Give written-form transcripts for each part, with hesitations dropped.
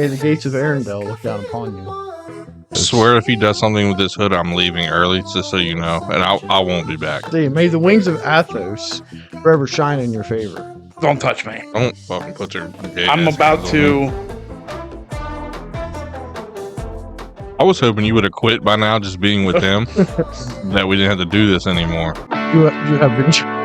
May the gates of Arendelle look down upon you. I swear if he does something with this hood, I'm leaving early, just so you know. And I won't be back. See, may the wings of Athos forever shine in your favor. Don't touch me. Don't fucking put your I'm about to. I was hoping you would have quit by now just being with them. That we didn't have to do this anymore. You have been.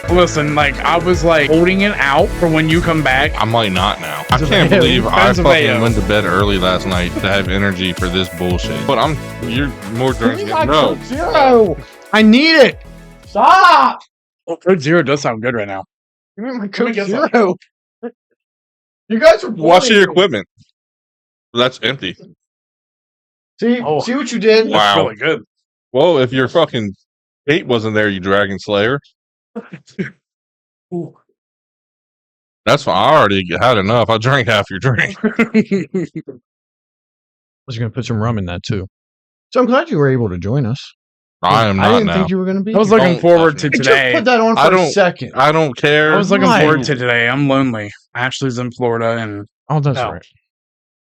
Listen, like, I was like holding it out for when you come back. I might not now. I can't believe I fucking went to bed early last night to have energy for this bullshit. But you're more drunk than no. Zero. I need it. Stop. Oh, Coke Zero does sound good right now. Give me my Coke Zero. You guys are watch your equipment. That's empty. See what you did? Wow. That's really good. Well, if your fucking Kate wasn't there, you Dragon Slayer. That's fine. I already had enough. I drank half your drink. I was going to put some rum in that too. So I'm glad you were able to join us. I am not I didn't now. think you were going to be. I was looking forward to today. Just put that on for a second. I don't care. I was looking forward to today. I'm lonely. Ashley's in Florida, and that's right.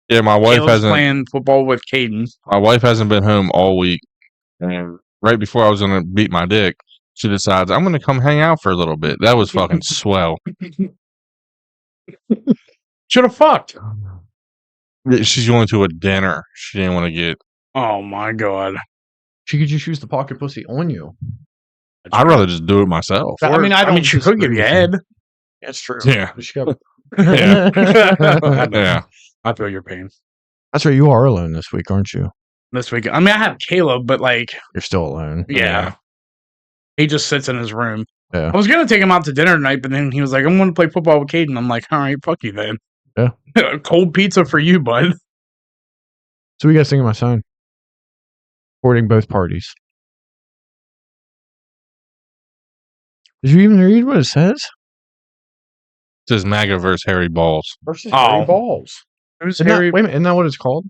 Yeah, my wife hasn't playing football with Caden. My wife hasn't been home all week, and right before I was going to beat my dick, she decides I'm going to come hang out for a little bit. That was fucking swell. Should have fucked. She's going to a dinner. She didn't want to get. Oh my god. She could just use the pocket pussy on you. I'd rather just do it myself. I mean, she could give you head. That's true. Yeah. Yeah. Yeah. I feel your pain. That's right. You are alone this week, aren't you? This week. I mean, I have Caleb, but like. You're still alone. Yeah. He just sits in his room. Yeah. I was going to take him out to dinner tonight, but then he was like, I'm going to play football with Caden. I'm like, all right, fuck you then. Yeah. Cold pizza for you, bud. So we got to sing my son. Supporting both parties. Did you even read what it says? It says MAGA versus Harry Balls. Versus Harry Balls. Who's Wait a minute, isn't that what it's called?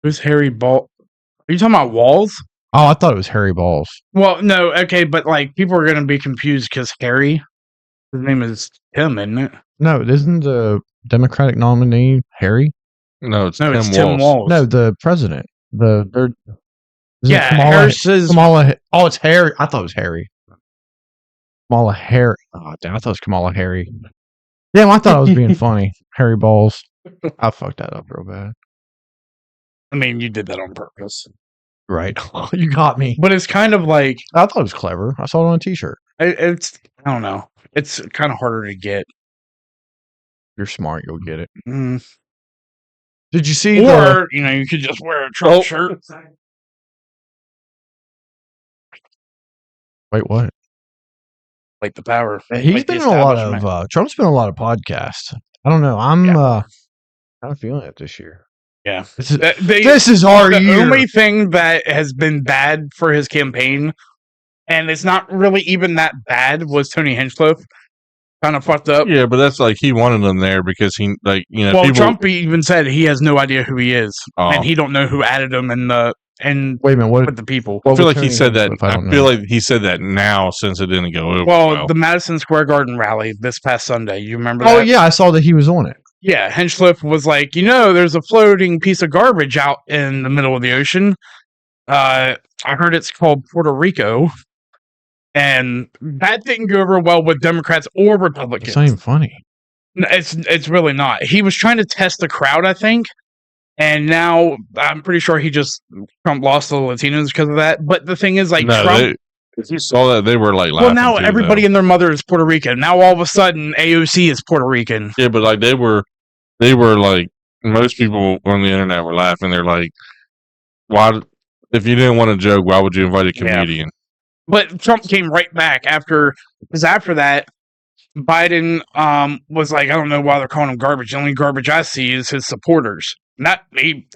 Who's Harry Ball? Are you talking about Walls? Oh, I thought it was Harry Balls. Well, no, okay, but like people are going to be confused because Harry, his name is Tim, isn't it? No, isn't the Democratic nominee Harry? No, it's Tim Walz. No, the president. Harris is Kamala. Oh, it's Harry. I thought it was Harry. Kamala Harry. Oh, damn, I thought it was Kamala Harry. Damn, I thought I was being funny. Harry Balls. I fucked that up real bad. I mean, you did that on purpose. Right. You got me. But it's kind of like... I thought it was clever. I saw it on a t-shirt. It's... I don't know. It's kind of harder to get. You're smart. You'll get it. Mm. Did you see Or, you could just wear a Trump shirt. Wait, what? Like the power. He's like been in a lot of... Trump's been in a lot of podcasts. I don't know. I'm kind of feeling it this year. Yeah. This is our year. The only thing that has been bad for his campaign, and it's not really even that bad, was Tony Hinchcliffe. Kind of fucked up. Yeah, but that's like he wanted them there because he, like, Well, Trump even said he has no idea who he is, and he don't know who added him and wait a minute, what with the people. I feel like he said that. I feel like he said that now since it didn't go over. Well, the Madison Square Garden rally this past Sunday. You remember that? Oh yeah, I saw that he was on it. Yeah, Hinchcliffe was like, there's a floating piece of garbage out in the middle of the ocean. I heard it's called Puerto Rico. And that didn't go over well with Democrats or Republicans. It's not even funny. It's really not. He was trying to test the crowd, I think. And now I'm pretty sure Trump lost the Latinos because of that. But the thing is, like, Trump... If you saw that, they were like laughing. Well, now everybody and their mother is Puerto Rican. Now all of a sudden, AOC is Puerto Rican. Yeah, but like they were like, most people on the internet were laughing. They're like, why? If you didn't want to joke, why would you invite a comedian? But Trump came right back after that. Biden was like, I don't know why they're calling him garbage. The only garbage I see is his supporters. Not me.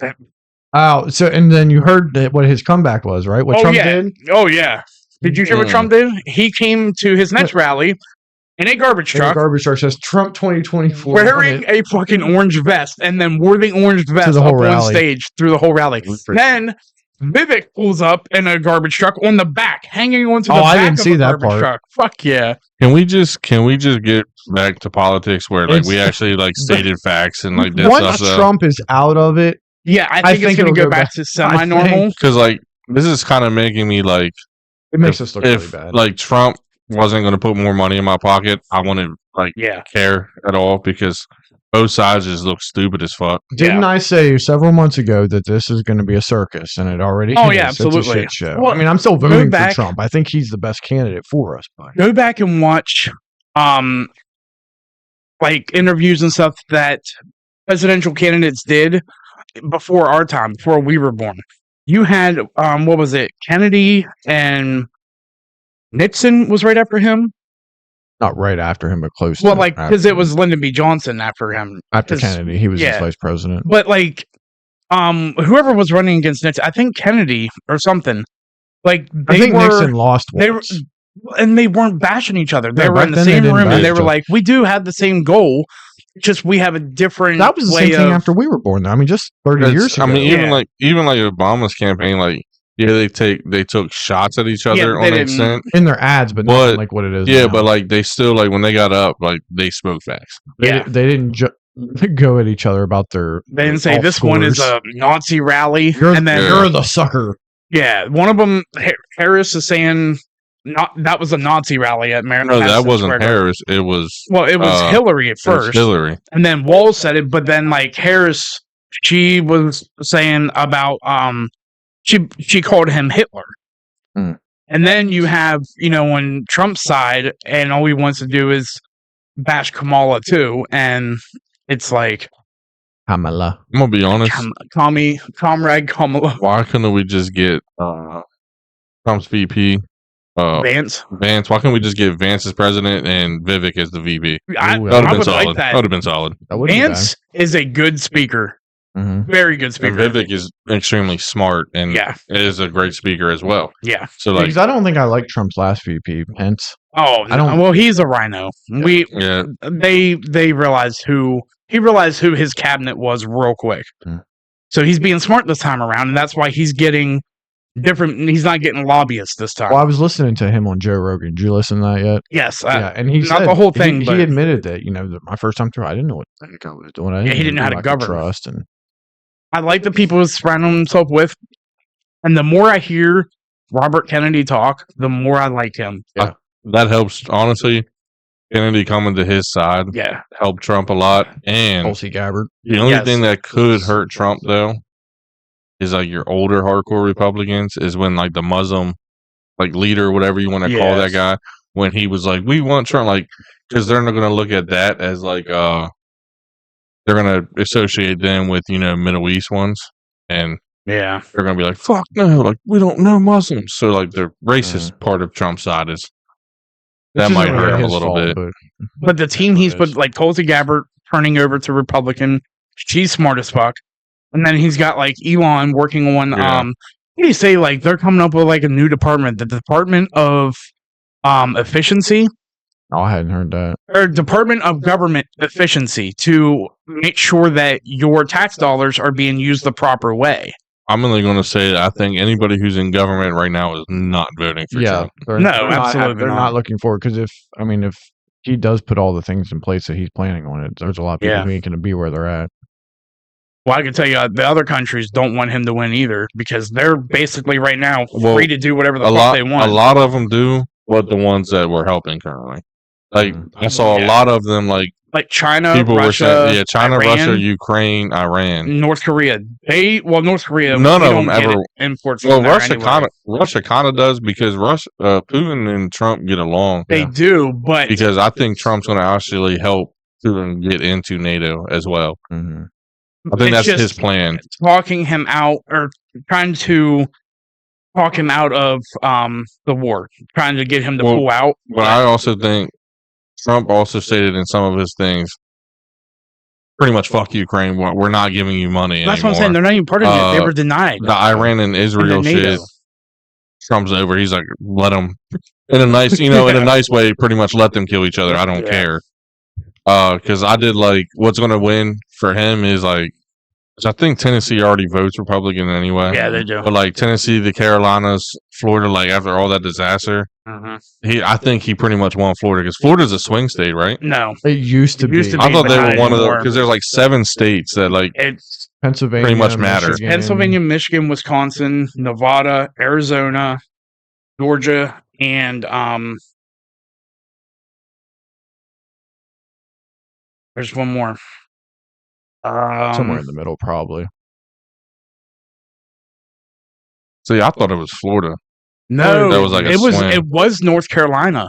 Oh, so and then you heard that what his comeback was, right? What Trump yeah. did? Oh yeah. Did you hear what Trump did? He came to his next rally in a garbage And the truck garbage truck says Trump 2024 wearing a fucking orange vest and then wore the orange vest the whole up on rally. stage through the whole rally. Then Vivek pulls up in a garbage truck on the back, hanging onto the Oh, back I didn't of see a that garbage part. truck. Fuck yeah. Can we just get back to politics where like It's- we actually like stated facts and like did Once stuff? Trump is out of it, Yeah, I think it's think going to it'll go go back back- to semi-normal. Because like this is kind of making me like it makes us look really if bad. like Trump wasn't going to put more money in my pocket, I wouldn't like Yeah. care at all because both sides just look stupid as fuck. Didn't I say several months ago that this is going to be a circus, and it already Oh, is. yeah, It's a absolutely. shit show. Well, I mean, I'm still go voting for back- Trump. I think he's the best candidate for us. But Go back and watch like interviews and stuff that presidential candidates did before our time, before we were born. You had what was it? Kennedy and Nixon was right after him. not right after him, but close. Well, to like after because it him. was Lyndon B. Johnson after him. after 'cause- Kennedy. He was yeah. his vice president. But like whoever was running against Nixon, I think Kennedy or something. Like I they think were Nixon lost they were once. and they weren't bashing each other. They Yeah, were back in the then they same didn't room and bash they each were other. like, we do have the same goal, just we have a different That was the way same thing of after we were born. Though. I mean, just 30 It's- years ago. I mean, Yeah. even like Obama's campaign, like they took shots at each other Yeah, on they an didn't- extent. in their ads, but But- nothing like what it is. Yeah, now. but like they still like when they got up, like they spoke facts. Yeah. they didn't go at each other about their. They didn't their say golf this one is scores. a Nazi rally, You're, and then you're the sucker. yeah, one of them Harris is saying not that was a Nazi rally at Maryland. No, that wasn't Harris. It was Well, it was Hillary at it was first, Hillary. and then Walz said it, but then like Harris, she was saying about she called him Hitler. Hmm. And then you have, on Trump's side, and all he wants to do is bash Kamala too, and it's like Kamala. I'm gonna be honest. Comrade Kamala Why couldn't we just get Trump's VP Vance. Vance? Why can't we just get Vance as president and Vivek as the VP? I, Ooh, That would I have been would solid. like That that. would have been solid. That wouldn't be Vance is a good speaker, bad. Mhm. very good And speaker. Vivek is extremely smart and Yeah, is a great speaker as well. yeah. So like, Because I don't think I like Trump's last VP, Pence. Oh, I don't- well, he's a rhino. yeah, They realized who his cabinet was real quick. Hmm. So he's being smart this time around, and that's why he's getting different. He's not getting lobbyists this time. Well, I was listening to him on Joe Rogan. Did you listen to that yet? Yes, Yeah, and he not said, the whole thing, He but- admitted that that my first time through, I didn't know what the heck I was doing. I he didn't know how who to I could govern. Trust and I like the people he's surrounding himself with, and the more I hear Robert Kennedy talk, the more I like him. that helps. Honestly, Kennedy coming to his side Yeah, helped Trump a lot. And Tulsi Gabbard. the only Yes. thing that could hurt Trump though is like your older hardcore Republicans is when like the Muslim like leader, whatever you want to call that Yes. guy, when he was like, we want Trump, like, because they're not going to look at that as like they're going to associate them with Middle East ones, and yeah. they're going to be like, fuck no, like we don't know Muslims. So like the racist part of Trump's side is that Which might isn't hurt really him a his little fault, bit. but But the team he's It put, is. like Tulsi Gabbard, turning over to Republican. She's smart as fuck. And then he's got like Elon working on Yeah. what do you say? Like they're coming up with like a new department, the Department of Efficiency I hadn't heard that. or Department of Government Efficiency to make sure that your tax dollars are being used the proper way. I'm only going to say that I think anybody who's in government right now is not voting for Yeah, Trump. they're, No, they're not, absolutely they're not. not looking forward because if he does put all the things in place that he's planning on it, there's a lot of people Yeah. who ain't going to be where they're at. Well, I can tell you, the other countries don't want him to win either because they're basically right now Well, free to do whatever the a fuck lot, they want. a lot of them do, but the ones that we're helping currently, like I saw Yeah. a lot of them, like Like China, people were Russia, saying, yeah, China, Iran, Russia, Ukraine, Iran. North Korea. North Korea. None we of don't them get ever- imports. Well, from there Russia anyway. kind of does because Putin and Trump get along. They do, but Because I think Trump's going to actually help Putin get into NATO as well. Mhm. I think it's that's his just plan. talking him out or trying to talk him out of the war, trying to get him to Well, pull out. But I also think Trump also stated in some of his things, pretty much fuck Ukraine. We're not giving you money That's anymore. what I'm saying. They're not even part of it. They were denied. The Iran and Israel NATO. shit. Trump's over. He's like, let them in a nice, in a nice way. Pretty much let them kill each other. I don't care. Because I did like what's going to win for him is like, I think Tennessee already votes Republican anyway. Yeah, they do. But like Tennessee, the Carolinas, Florida, like after all that disaster, I think he pretty much won Florida because Florida's a swing state, right? No, It used to It used be. to I thought but they not were one of the anymore. because there's like 7 states that like it's Pennsylvania pretty much matter. Michigan. Pennsylvania, Michigan, Wisconsin, Nevada, Arizona, Georgia, and there's one more. Somewhere in the middle, probably. See, I thought it was Florida. No, That was like a it was swing. it was North Carolina.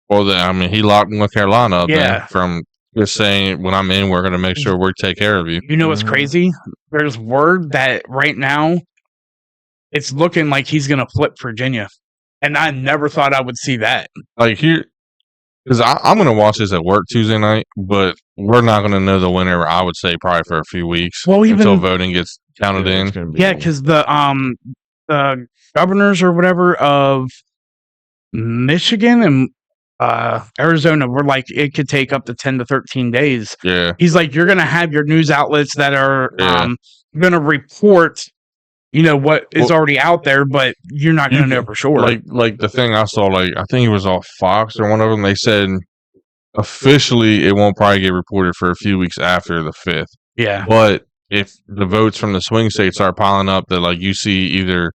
Well, I mean, he locked North Carolina up Yeah. there from just saying, when I'm in, we're going to make sure we take care of you. You know what's Mhm. crazy? There's word that right now it's looking like he's gonna flip Virginia, and I never thought I would see that. Like here, because I'm going to watch this at work Tuesday night, but we're not going to know the winner, I would say, probably for a few weeks Well, until even voting gets counted Yeah, in. it's gonna be yeah, a- because the governors or whatever of Michigan and Arizona were like it could take up to 10 to 13 days. Yeah. He's like, you're gonna have your news outlets that are Yeah. gonna report, what is Well, already out there, but you're not gonna know for sure. Like the thing I saw, like I think it was off Fox or one of them. They said officially it won't probably get reported for a few weeks after the 5th. yeah, But if the votes from the swing states start piling up, that like you see either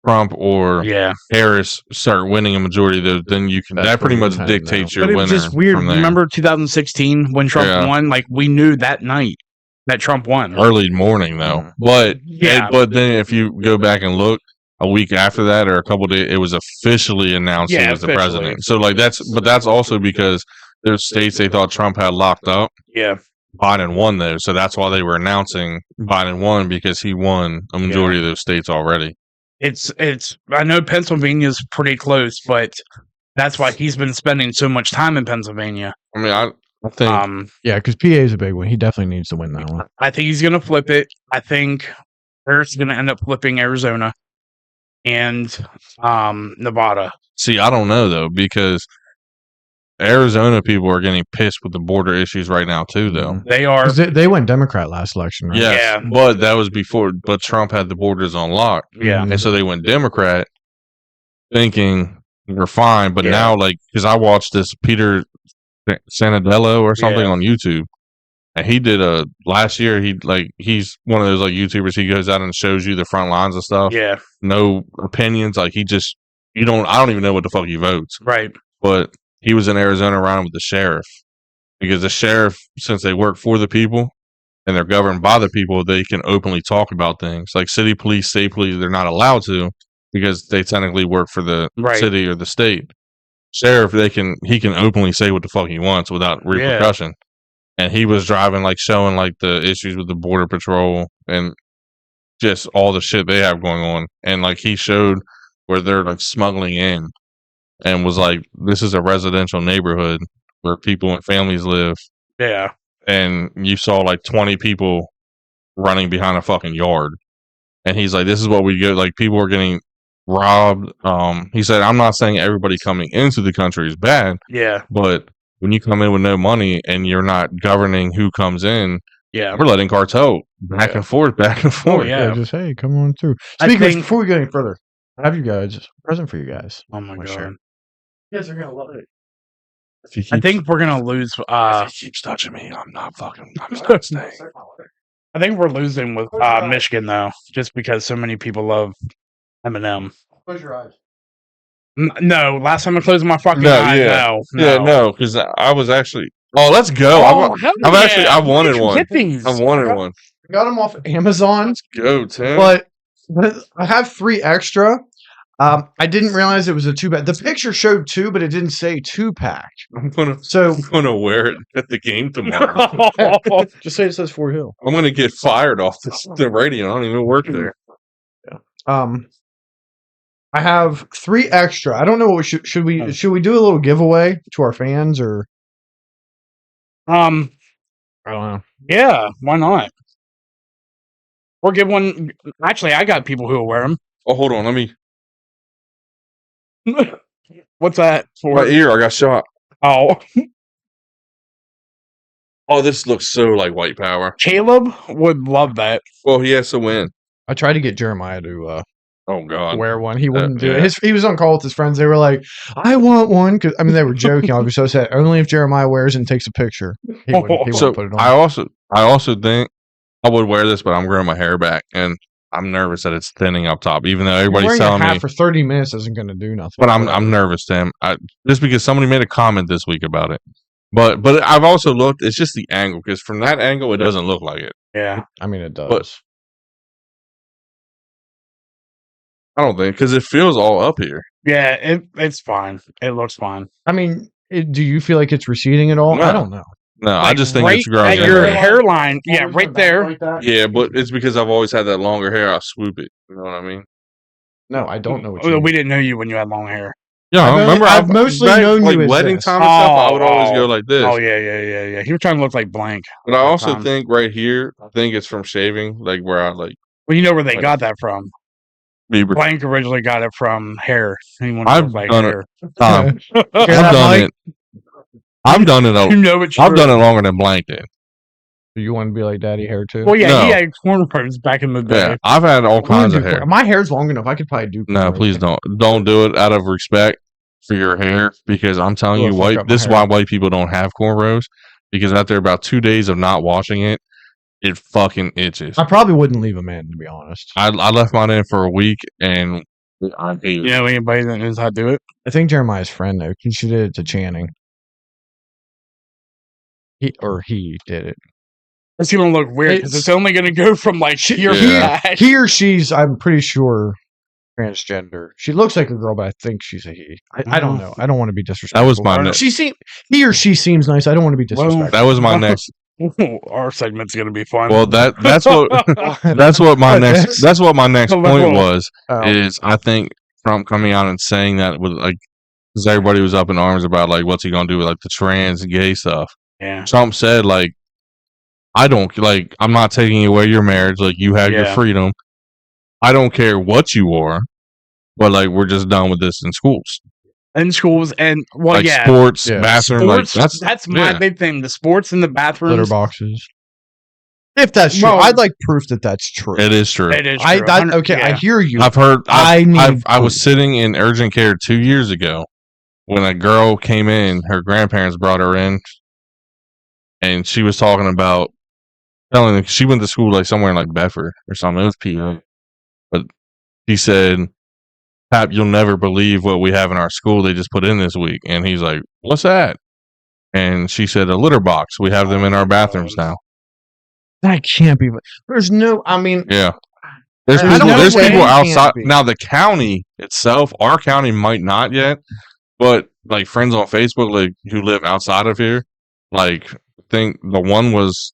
Trump or yeah. Harris start winning a majority of those, then you can That's that pretty where much you're heading dictates now. your But it winner. was just weird. from there. Remember 2016 when Trump Yeah. won? Like we knew that night that Trump won. Early morning though, Mhm. but Yeah. but then if you go back and look a week after that or a couple days, it was officially announced he Yeah, was the officially. president. So like that's also because there's states they thought Trump had locked up. Yeah, Biden won those, so that's why they were announcing Biden won because he won a majority of those states already. it's. I know Pennsylvania's pretty close, but that's why he's been spending so much time in Pennsylvania. I mean, I think Yeah, because PA is a big one. He definitely needs to win that one. I think he's gonna flip it. I think Harris is gonna end up flipping Arizona and Nevada. see, I don't know though because Arizona people are getting pissed with the border issues right now too, though. Mhm. They are. 'Cause they went Democrat last election, right? Yes, Yeah. but that was before. But Trump had the borders on lock, Yeah, Mhm. and so they went Democrat, thinking we're fine. But Yeah. now, like, because I watched this Peter Sanadello or something Yeah. on YouTube, and he did last year. He's one of those like YouTubers. He goes out and shows you the front lines of stuff. yeah, No opinions. Like I don't even know what the fuck he votes. right. But he was in Arizona around with the sheriff because the sheriff, since they work for the people and they're governed by the people, they can openly talk about things like city police, state police. They're not allowed to because they technically work for the Right. city or the state. Sheriff, he can openly say what the fuck he wants without repercussion. And he was driving, like showing like the issues with the border patrol and just all the shit they have going on. And like he showed where they're like smuggling in and was like, this is a residential neighborhood where people and families live. Yeah, And you saw like 20 people running behind a fucking yard. And he's like, this is what we get. Like people are getting robbed. He said, I'm not saying everybody coming into the country is bad, yeah, but when you come in with no money and you're not governing who comes in, yeah. we're letting cartel back and forth, back and forth. yeah. Yeah, just hey, come on through. I Speakers, think- before we go any further, I have you guys a present for you guys. Oh my For god. sure. You guys are gonna love it. If he I keeps, think we're gonna lose. if he keeps touching me, I'm not staying. I think we're losing with Michigan though, just because so many people love Eminem. Close your eyes. No, last time I closed my fucking No, eye. yeah. No, Yeah, no, because I was actually. Oh, let's go! Oh, hell I've actually- yeah. I wanted Where'd you one. Get these. I wanted one. Got them off Amazon, Go, Tim. but I have 3 extra. I didn't realize it was a 2-pack. The picture showed 2, but it didn't say 2-pack. I'm gonna So wear it at the game tomorrow. just say it says Fort Hill. I'm gonna get fired off the radio. I don't even work there. I have 3 extra. I don't know what we should we do a little giveaway to our fans or I don't know. Yeah, why not? Or give one. Actually, I got people who will wear them. Oh, hold on. Let me. What's that My for? ear. I got shot. Oh, Oh, this looks so like white power. Caleb would love that. Well, he has to win. I tried to get Jeremiah to Oh God. wear one. He wouldn't do yeah. it. He was on call with his friends. They were like, "I want one," because I mean they were joking. I was so sad. Only if Jeremiah wears it and takes a picture. He wouldn't So put it on. I also think I would wear this, but I'm growing my hair back, and I'm nervous that it's thinning up top. Even though everybody's Wearing a telling hat me, for 30 minutes isn't going to do nothing. but I'm nervous, Tim. Just because somebody made a comment this week about it. But I've also looked. It's just the angle, because from that angle, it doesn't look like it. Yeah. I mean, it does. But- I don't think, because it feels all up here. Yeah, it's fine. It looks fine. I mean, do you feel like it's receding at all? No. I don't know. No, I Like, just think right it's growing. at your in. hairline. Yeah, right there. Yeah, but it's because I've always had that longer hair. I swoop it. You know what I mean? No, I don't know what Oh, you we mean. didn't know you when you had long hair. Yeah, I've I remember. I've mostly back, known like you as wedding this. time and stuff. I would always Oh, go like this. Oh yeah. He was trying to look like Blank. But I that also time. think right here, I think it's from shaving, like where I like Well, you know where they Like- got that from. Bieber. Blank originally got it from hair. He wanted to I've look like done it. hair. I've that, done Mike? it. I've done it. You know it's I've true. done it longer than Blank did. Do you want to be like daddy hair too? Well, yeah, No. he had cornrows back in the day. Yeah, I've had all I wanna kinds do of hair. corn- My hair's long enough. I could probably do. No, cornrows. please don't do it out of respect for your hair, because I'm telling It'll you, fuck up my this is hair. why white people don't have cornrows, because after about 2 days of not washing it, it fucking itches. I probably wouldn't leave a man, to be honest. I left mine in for a week, and I hate You it. know anybody that knows how to do it? I think Jeremiah's friend though, because she did it to Channing. He did it. It's gonna look weird because it's only gonna go from like here to Yeah. that. He or she's, I'm pretty sure, transgender. She looks like a girl, but I think she's a he. I don't know. I don't want to be disrespectful. That was my next. He or she seems nice. I don't want to be disrespectful. That was my next. Our segment's gonna be fun. Well, that's what my next point was. Oh. Is I think Trump coming out and saying that with like, because everybody was up in arms about like what's he gonna do with like the trans and gay stuff. yeah. Trump said like, I don't like, I'm not taking away your marriage. Like you have your Yeah. freedom. I don't care what you are, but like we're just done with this in schools, In schools and well, like yeah. sports, Yeah. bathroom. Sports, Like that's my yeah. big thing. The sports in the bathrooms. Litter boxes. If that's true, Well- I'd like proof that that's true. It is true. It is true. Okay, I Yeah. hear you. I've heard. I need I was proof. sitting in urgent care 2 years ago when a girl came in. Her grandparents brought her in, and she was talking about telling. She went to school like somewhere in like Bedford or something. It was PA, but he said, "Pap, you'll never believe what we have in our school. They just put in this week." And he's like, "What's that?" And she said, "A litter box. We have them in our bathrooms now." That can't be. There's no. I mean, Yeah. There's I people, don't there's know people it can't outside. be. Now, the county itself, our county might not yet, but like friends on Facebook like who live outside of here, like I think the one was,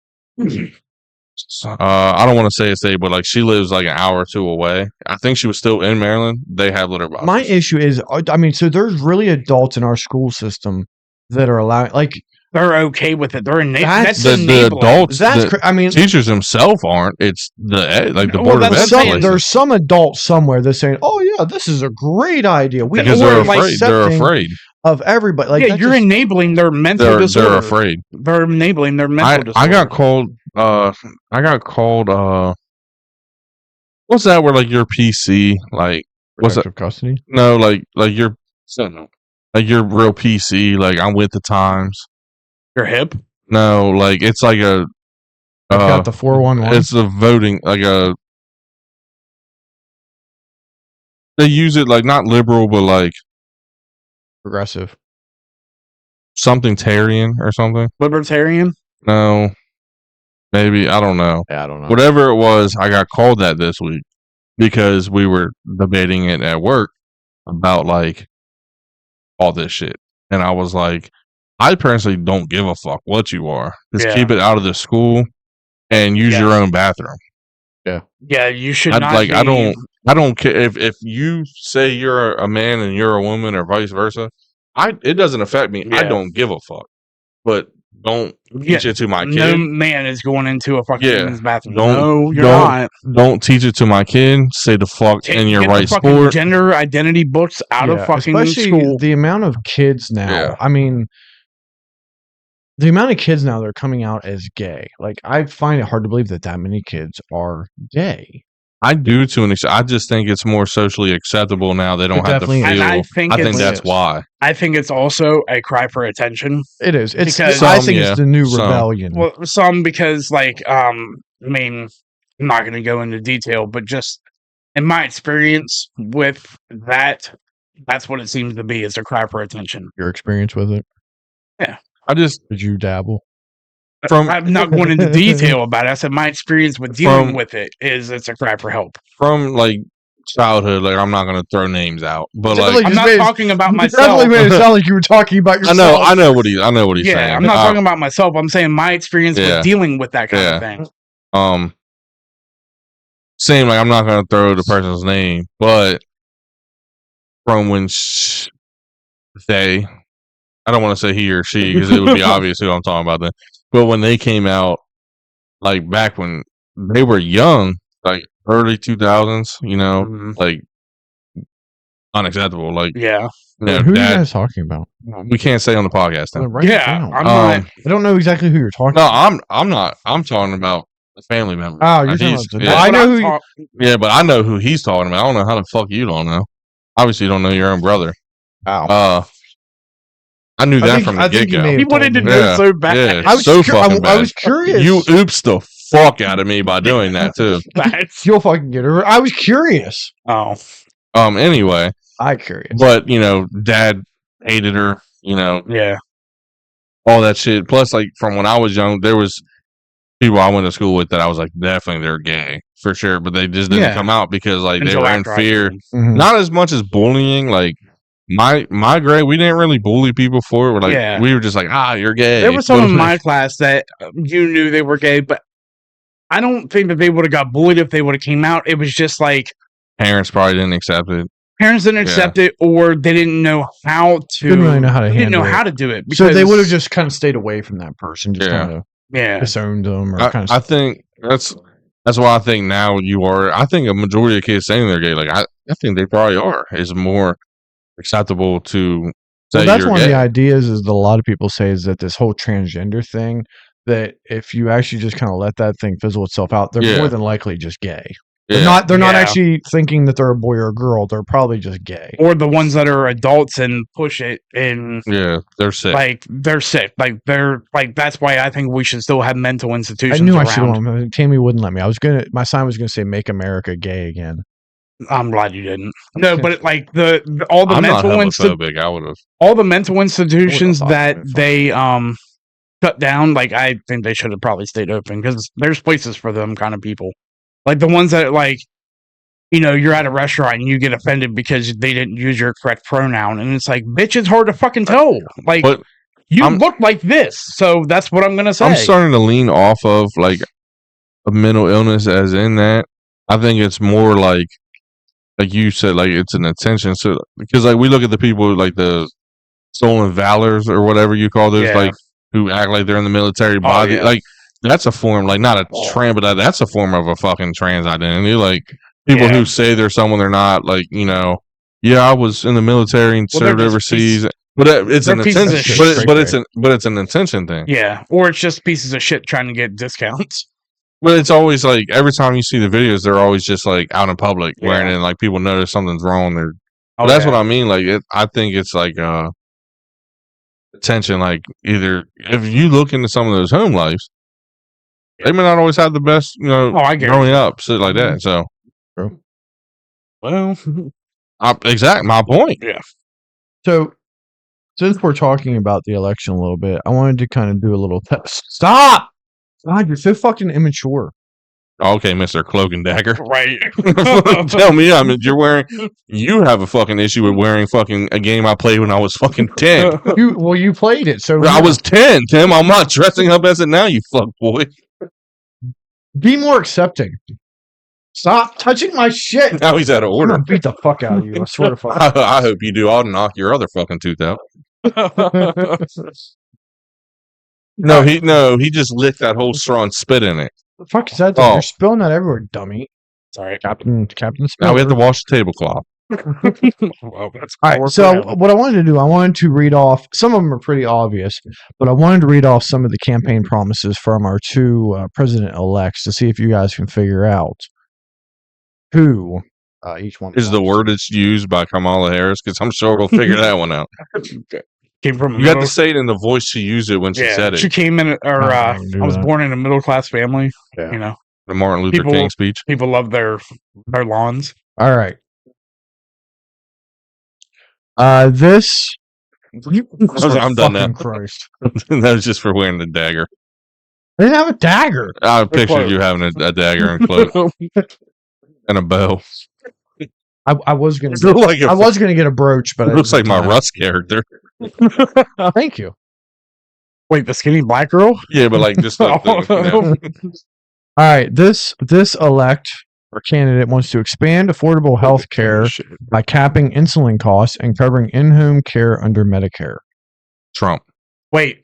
I don't want to say a state, but like she lives like an hour or two away. I think she was still in Maryland. They have litter boxes. my issue is, I mean, so there's really adults in our school system that are allowing, like, They're okay with it. They're That's- the enabling. adults, that's. the I mean, teachers themselves aren't. It's the like the Well, board of that's ed some- places. there's some adult somewhere that's saying, "Oh yeah, this is a great idea." We because are they're like afraid. They're accepting afraid. of everybody. Like, yeah, that's you're just- enabling their mental They're disorder. afraid. They're enabling their mental disorder. I got called. I got called. What's that? Where like your PC, like what's that? protective custody. No, like your real PC. Like I'm with the times. Your hip. No, like it's like a. I've got the 411. It's a voting like a. They use it like not liberal, but like progressive. something Tarian or something. Libertarian. No, maybe I don't know. Yeah, I don't know. Whatever it was, I got called that this week because we were debating it at work about like all this shit. And I was like, I personally don't give a fuck what you are. Just Yeah. keep it out of the school and use Yeah. your own bathroom. Yeah, you should I'd not. like, I be- don't care if you say you're a man and you're a woman or vice versa. It doesn't affect me. I Yeah. don't give a fuck. But don't Yeah, teach it to my no kid. man is going into a fucking Yeah. women's bathroom. Don't- No, you're don't- not. Don't teach it to my kid. Say the fuck in your Get right the fucking sport. gender identity books out of fucking especially school. the amount of kids now. Yeah. I mean, the amount of kids now that are coming out as gay. Like, I find it hard to believe that many kids are gay. I do to an extent. I just think it's more socially acceptable now. They don't It have to definitely is. feel. And I think it's- that's why. I think it's also a cry for attention. It is. It's. Because- I Some, think yeah. it's the new Some. rebellion. Well, some because like I mean, I'm not going to go into detail, but just in my experience with that, that's what it seems to be. It's a cry for attention. Your experience with it? I just Did you dabble? from I'm not going into detail about it. I said my experience with dealing From- with it is it's a cry for help. from like childhood. Like I'm not gonna throw names out, but Definitely like I'm just not made it- talking about You myself. definitely made it sound like you were talking about I yourself. know what he's Yeah, saying. I'm not talking about myself. I'm saying my experience Yeah. with dealing with that kind Yeah. of thing. Same, like I'm not gonna throw the person's name, but from when they, I don't want to say he or she because it would be obvious who I'm talking about then. But when they came out, like back when they were young, like early 2000s, you know, Mhm. like unacceptable. Like, Yeah. you know, Who are you dad, guys talking about? we can't say on the podcast. Then. Write it Yeah, down. I'm Um, not. I don't know exactly who you're talking No, about. I'm not. I'm talking about a family member. Oh, you're Like, talking he's- about the- yeah. I What know I'm who you- talk- Yeah, but I know who he's talking about. I don't know how the fuck you don't know. Obviously, you don't know your own brother. Ow. I knew that think- from I the think get you go. may He wanted to told know me. so bad. Yeah. I was so cur- fucking I bad. was curious. You oops the fuck out of me by doing that too. That's You'll fucking get her. I was curious. oh Anyway, Curious. but you know, dad hated her. You know, yeah. all that shit. Plus, like from when I was young, there was people I went to school with that I was like, definitely they're gay for sure, but they just didn't Yeah. come out because like they Until were in after I fear. did. Mhm. Not as much as bullying. Like my grade, we didn't really bully people for it. We're like, Yeah. we were just like, you're gay. There was some But, in my class that you knew they were gay, but I don't think that they would have got bullied if they would have came out. It was just like parents probably didn't accept it. parents didn't accept it, or they didn't know how to. Didn't really know how to they didn't know handle it. how to do it. So they because- would have just kind of stayed away from that person, just Yeah. kind of yeah. disowned them, or I, kind I of. think that's why I think now you are. I think a majority of kids saying they're gay, like I think they probably are, is more acceptable to say Well, that's you're one gay. of the ideas. Is that a lot of people say is that this whole transgender thing. That if you actually just kind of let that thing fizzle itself out, they're Yeah. more than likely just gay. Yeah. They're not Yeah. actually thinking that they're a boy or a girl. They're probably just gay. Or the ones that are adults and push it and Yeah, they're sick. like they're sick. Like they're like that's why I think we should still have mental I institutions knew I around. should have. Tammy wouldn't let me. My sign was gonna say "Make America Gay Again." I'm glad you didn't. No, but like all the I'm not mental homophobic. I would have. all the mental institutions thought that that'd be they shut down, like I think they should have probably stayed open because there's places for them kind of people. Like the ones that like, you know, you're at a restaurant and you get offended because they didn't use your correct pronoun, and it's like, bitch, it's hard to fucking tell. Like But you I'm- look like this, so that's what I'm gonna say. I'm starting to lean off of like a mental illness, as in that I think it's more like you said, like it's an attention. So because like we look at the people like the stolen valors or whatever you call those, Yeah. like who act like they're in the military body, yeah. like that's a form, like not a trans, but that's a form of a fucking trans identity. Like people Yeah. who say they're someone they're not, like you know, yeah, I was in the military and Well, they're served just overseas. But it's they're an pieces of intention, shit but it's an intention thing. Yeah, or it's just pieces of shit trying to get discounts. But it's always like every time you see the videos, they're always just like out in public wearing Yeah. it, and like people notice something's wrong. They're Oh, that's yeah. what I mean. Like I think it's like attention. Like either if you look into some of those home lives, they may not always have the best, you know, Oh, I get growing up, shit like that. So Well, exactly my point. So, since we're talking about the election a little bit, I wanted to kind of do a little test. Stop! God, you're so fucking immature. Okay, Mister Cloak and Dagger. right. Tell me, I mean, you have a fucking issue with wearing fucking a game I played when I was fucking 10. You played it, so I was 10, Tim. I'm not dressing up as it now, you fuck boy. be more accepting. Stop touching my shit. Now he's out of I'm order. gonna beat the fuck out of you. I swear to fuck. I hope you do. I'll knock your other fucking tooth out. No, he just licked that whole straw and spit in it. The fuck is that? Oh. You're spilling that everywhere, dummy. Sorry. Captain Now we have to Spiller. wash the tablecloth. Well, that's All right, so what I wanted to do, I wanted to read off, some of them are pretty obvious, but I wanted to read off some of the campaign promises from our two president-elects to see if you guys can figure out who each one Is the was. word it's used by Kamala Harris? Because I'm sure we'll figure that one out. came from. You got to say it in the voice she used it when she said it. She came in, or I I can do was that. born in a middle class family. Yeah. You know, The Martin Luther People- King speech. people love their lawns. All right. This. I'm done now. Fucking Christ. That was just for wearing the dagger. They didn't have a dagger. I pictured close. you having a dagger and cloak and a bow. I was gonna. It looks like I was gonna get a brooch, but it looks like my Russ character. Thank you. Wait, the skinny black girl? Yeah, but like just like All right, this elect or candidate wants to expand affordable health care by capping insulin costs and covering in-home care under Medicare. Trump. Wait,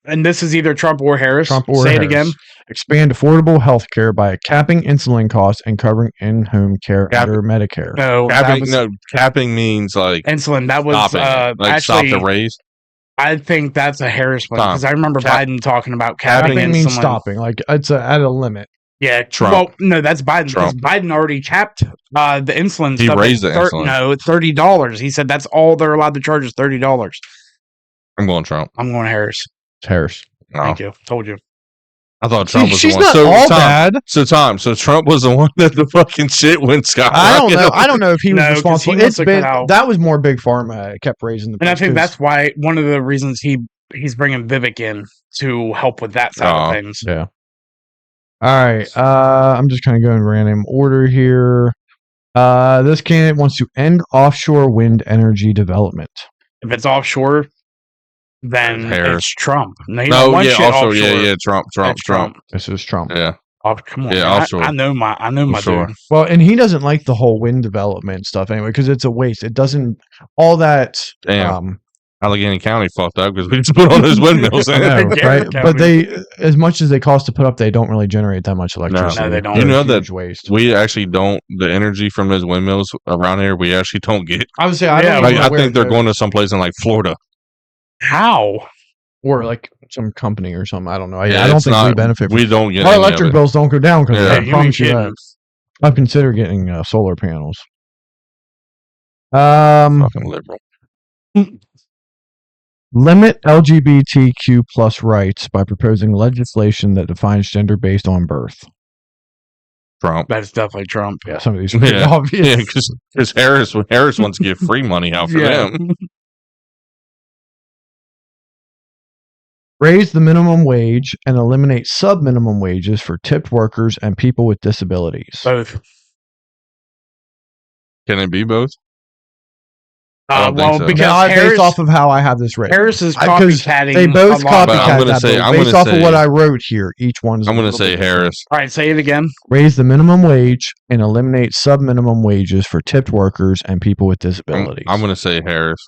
and this is either Trump or Harris. Trump or Say Harris. it again. Expand affordable health care by capping insulin costs and covering in-home care under Medicare. No, that Capping, was no, capping means like insulin. That was stopping it. Like actually. stop the raise. I think that's a Harris one Stop. because I remember Cap- Biden talking about capping Capping insulin. means stopping, like it's at a limit. Yeah, Trump. Well, no, that's Biden because Trump. Biden already capped the insulin. He stuff raised at the insulin. No, it's $30. He said that's all they're allowed to charge is $30. I'm going Trump. I'm going Harris. It's Harris. No. Thank you. Told you. I thought Trump was She's the one. not So all Tom, bad. So Trump was the one that the fucking shit went skyrocketing. I don't know. I don't know if he was No, 'cause responsible. he must It's have been cut out- that was more big pharma kept raising the. And I price, think 'cause- that's why one of the reasons he's bringing Vivek in to help with that side Oh. of things. Yeah. All right. I'm just kind of going random order here. This candidate wants to end offshore wind energy development. If it's offshore, then Harris. it's Trump. No, he No, don't want yeah, shit also, offshore. yeah, Trump. That's This is Trump. Yeah, Oh, come on, Yeah, man. offshore. I know my Offshore. dude. Well, and he doesn't like the whole wind development stuff anyway because it's a waste. It doesn't all that. damn. Allegheny County fucked up because we just put all those windmills I in. know, Yeah, right? County. But they, as much as they cost to put up, they don't really generate that much electricity. No, they don't. They're You know a that huge waste. We actually don't. The energy from those windmills around here, we actually don't get. I would say Yeah, I don't Like, know I where think it they're goes. going to someplace in like Florida. How? or like some company or something. I don't know. I Yeah, don't it's think we not- benefit. We don't get Our any of electric it. bills don't go down because Yeah. I you ain't promise you kidding. that. I've considered getting solar panels. Fucking liberal. Limit LGBTQ plus rights by proposing legislation that defines gender based on birth. Trump. That's definitely Trump. Yeah, some of these are pretty Yeah. obvious. Yeah, because Harris wants to give free money out for Yeah. them. Raise the minimum wage and eliminate sub minimum wages for tipped workers and people with disabilities. Both. Can it be both? I don't think Well, so. because Yeah, Harris, based off of how I have this written. Harris is 'Cause copycatting. They both a lot. But I'm copycat gonna that, say- but I'm based gonna off of say- what I wrote here, each one is. I'm a going to little say bit different. Harris. All right, say it again. Raise the minimum wage and eliminate sub minimum wages for tipped workers and people with disabilities. I'm going to say Harris.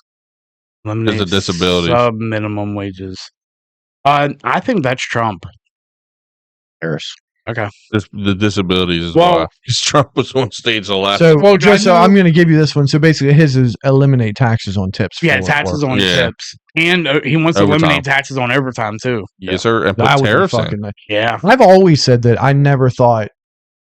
Eliminate disabilities. sub minimum wages. I think that's Trump. Harris. The disabilities as Well- well. Because Trump was on stage the last. So, Well, just so I know- I'm going to give you this one. So basically, his is eliminate taxes on tips. Yeah, for taxes work. on Yeah. tips, and he wants to Overtime. eliminate taxes on overtime too. yes, sir. And put That would be tariffs in. fucking nice. Yeah, I've always said that I never thought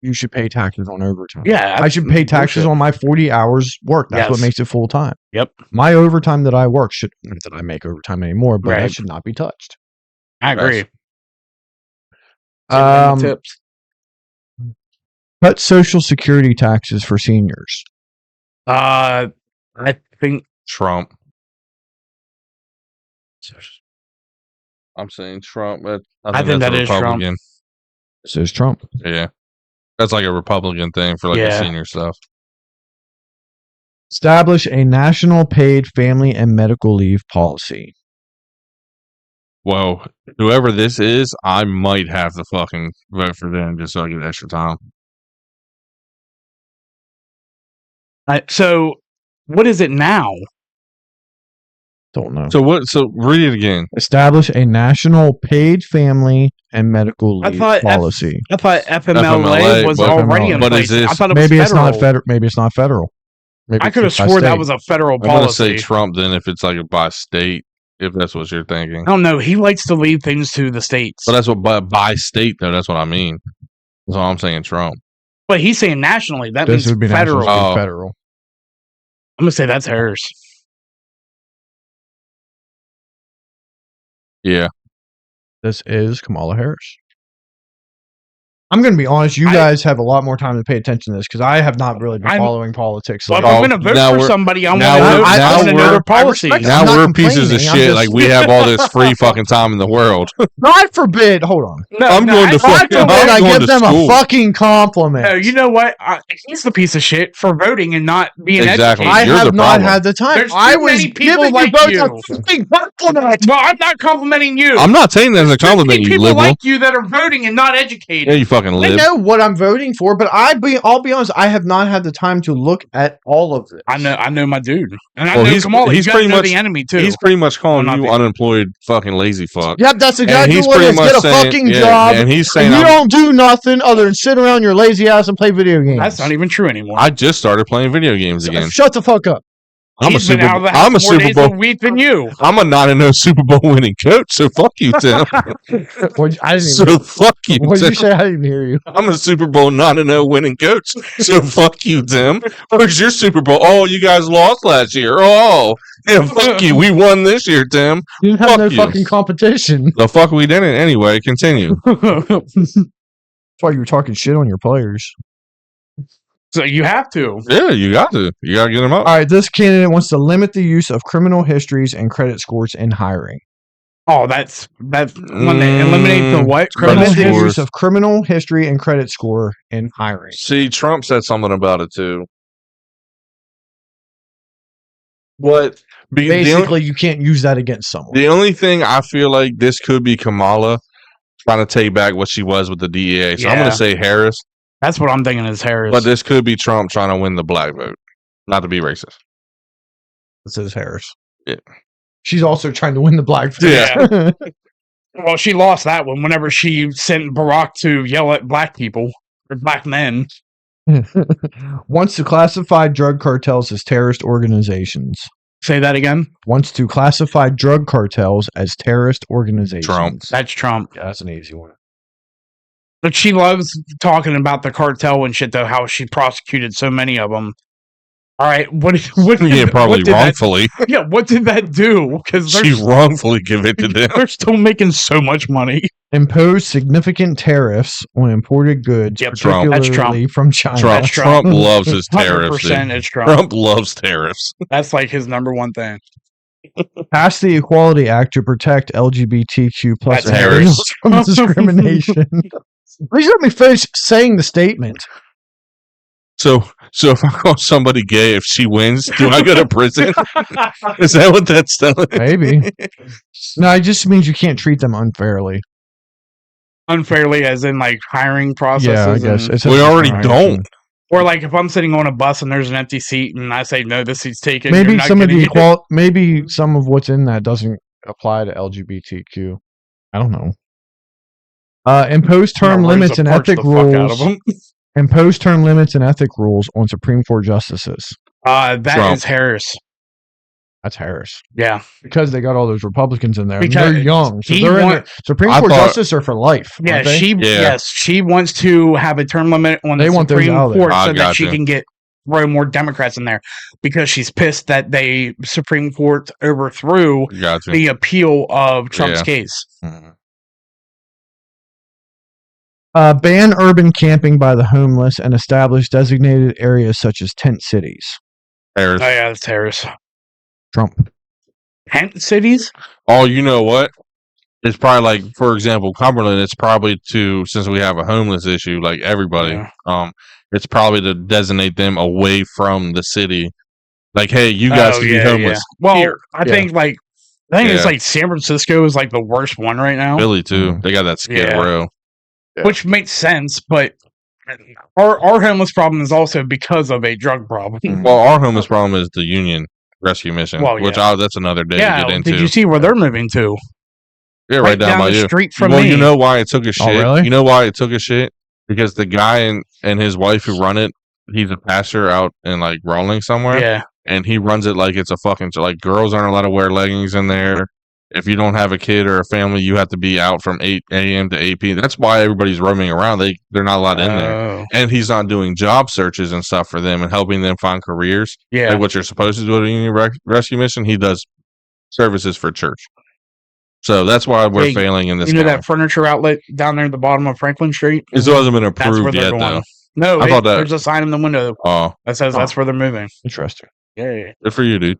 you should pay taxes on overtime. yeah. I should pay taxes bullshit. on my 40 hours work. That's what Yes. makes it full time. Yep, My overtime that I work should not that I make overtime anymore, but that Right. should not be touched. I agree. Um, Tips. cut social security taxes for seniors. I think Trump. I'm saying Trump. But I think that's that a is Trump. Republican. This is Trump. Yeah. That's like a Republican thing for like the Yeah. senior stuff. Establish a national paid family and medical leave policy. Well, whoever this is, I might have to fucking vote for them just so I get extra time. So, what is it now? Don't know. So what? So read it again. Establish a national paid family and medical I leave thought policy. I thought FMLA FMLA, was but- already in but place. is this- I thought it was Maybe it's federal. not federal. Maybe it's not federal. Maybe I it's could have just by swore that state. was a federal I'm gonna say policy. Trump then if it's like by state, if that's what you're thinking. I don't know. He likes to leave things to the states. But that's what by state though. That's what I mean. That's why I'm saying Trump. But he's saying nationally. That This means would be federal. national. Oh. Federal. I'm gonna say that's Harris. Yeah. This is Kamala Harris. I'm going to be honest. You I- guys have a lot more time to pay attention to this because I have not really been I'm- following politics. Well, Like, if I'm Oh, gonna vote now for we're- somebody, I want now to we're- know, now I wanna know we're- their policies. I respect Now I'm not we're pieces of complaining, I'm shit. just- Like we have all this free fucking time in the world. God forbid. Hold on. No, I'm no, going to I- fuck- God I'm forbid I going give to them school. a fucking compliment. No, you know what? He's the piece of shit for voting and not being Exactly. educated. I You're have the not problem. had the time. There's too I was many people giving like you both you. a fucking compliment. Well, I'm not complimenting you. I'm not saying that as a There's too many compliment, you people liberal. like you that are voting and not educated. Yeah, you fucking I lib. know what I'm voting for, but I'll be honest. I have not had the time to look at all of this. I know my dude, and I Well, know he's- Kamala. he's You gotta pretty know much- the enemy too. He's pretty much calling Well, not you the- unemployed fucking lazy fuck. Yep, that's And exactly he's what it pretty is. much Get a saying, fucking yeah, job. and he's saying And you I'm- don't do nothing other than sit around your lazy ass and play video games. That's not even true anymore. I just started playing video games again. Shut the fuck up. I'm a He's been Super. out of the house I'm a more Super days Bowl. a week than you. I'm a 9-0 Super Bowl winning coach. So fuck you, Tim. I didn't so even, fuck you, what did Tim. you say? I didn't hear you. I'm a Super Bowl 9-0 winning coach. So fuck you, Tim. Where's your Super Bowl? Oh, you guys lost last year. Oh, yeah, fuck you. We won this year, Tim. You didn't have Fuck no you. fucking competition. The fuck we didn't. Anyway, continue. That's why you were talking shit on your players. So you have to. Yeah, you got to. You got to get them up. All right, this candidate wants to limit the use of criminal histories and credit scores in hiring. Oh, that's when they eliminate the what? Credit Limit Criminal the scores. use of criminal history and credit score in hiring. See, Trump said something about it too. What? Basically, you can't use that against someone. The only thing I feel like this could be Kamala trying to take back what she was with the DEA. So I'm going Yeah. to say Harris, That's what I'm thinking is Harris. but this could be Trump trying to win the black vote. Not to be racist. This is Harris. Yeah. She's also trying to win the black vote. Yeah. Well, she lost that one whenever she sent Barack to yell at black people or black men. Wants to classify drug cartels as terrorist organizations. Say that again. Wants to classify drug cartels as terrorist organizations. Trump. That's Trump. Yeah, that's an easy one. But she loves talking about the cartel and shit, though. How she prosecuted so many of them. All right, what? Yeah, probably what did wrongfully. That, yeah, what did that do? Because She wrongfully convicted them. they're still making so much money. Impose significant tariffs on imported goods, Yep, Trump. That's particularly Trump. from China. Trump. That's Trump Trump. loves his tariffs. 100% dude. it's Trump. Trump loves tariffs. That's like his number one thing. Pass the Equality Act to protect LGBTQ plus That's Harris. from discrimination. Please let me finish saying the statement. So if I call somebody gay, if she wins, do I go to prison? Is that what that's telling? Maybe. No, it just means you can't treat them unfairly. Unfairly, as in like hiring processes. Yeah, I guess. and- It's We just already discrimination. don't. or like if I'm sitting on a bus and there's an empty seat and I say no, this seat's taken. Maybe you're not some of getting the it." maybe some of what's in that doesn't apply to LGBTQ. I don't know. Impose term That limits and parts the ethic fuck out rules. of 'em. Impose term limits and ethic rules on Supreme Court justices. That Trump. is Harris. That's Harris Yeah, because they got all those Republicans in there. And Because they're young, so he they're in want- the Supreme I Court thought- justices are for life. yeah. aren't they? Yes, she wants to have a term limit on They the want those Supreme out of there. Court I so that she gotcha. can get throw more Democrats in there because she's pissed that the Supreme Court overthrew Gotcha. the appeal of Trump's Yeah. case. Mhm. Ban urban camping by the homeless and establish designated areas such as tent cities. Harris. Oh yeah, that's Harris. Trump. Tent cities? Oh, you know what? It's probably like, for example, Cumberland. It's probably to, since we have a homeless issue, like everybody. Yeah. It's probably to designate them away from the city. Like, hey, you guys Oh, can yeah, be homeless. yeah. Well, Here. I Yeah. think it's Yeah. like San Francisco is like the worst one right now, Philly too. Mhm. They got that Skid Yeah. Row. Yeah. which makes sense. But our homeless problem is also because of a drug problem. Mm-hmm. Well, our homeless problem is the union. rescue mission, Well, which yeah. that's another day to Yeah, get into. did you see where they're moving to? Yeah, right down by the you. street from Well, me. you know why it took a shit? really? You know why it took a shit? Because the guy and his wife who run it, he's a pastor out in like Rolling somewhere, Yeah, and he runs it like it's a fucking like girls aren't allowed to wear leggings in there. If you don't have a kid or a family, you have to be out from 8 a.m. to 8 p.m. That's why everybody's roaming around. They're not allowed in there, Oh, and he's not doing job searches and stuff for them and helping them find careers. yeah. Like what you're supposed to do in your rescue mission, he does services for church. So that's why we're Hey, failing in this. You know county. that furniture outlet down there at the bottom of Franklin Street? This hasn't been That's where approved they're yet, going. though. No, I thought that- there's a sign in the window Oh, that says that's where they're moving. Interesting. Yeah. good for you, dude.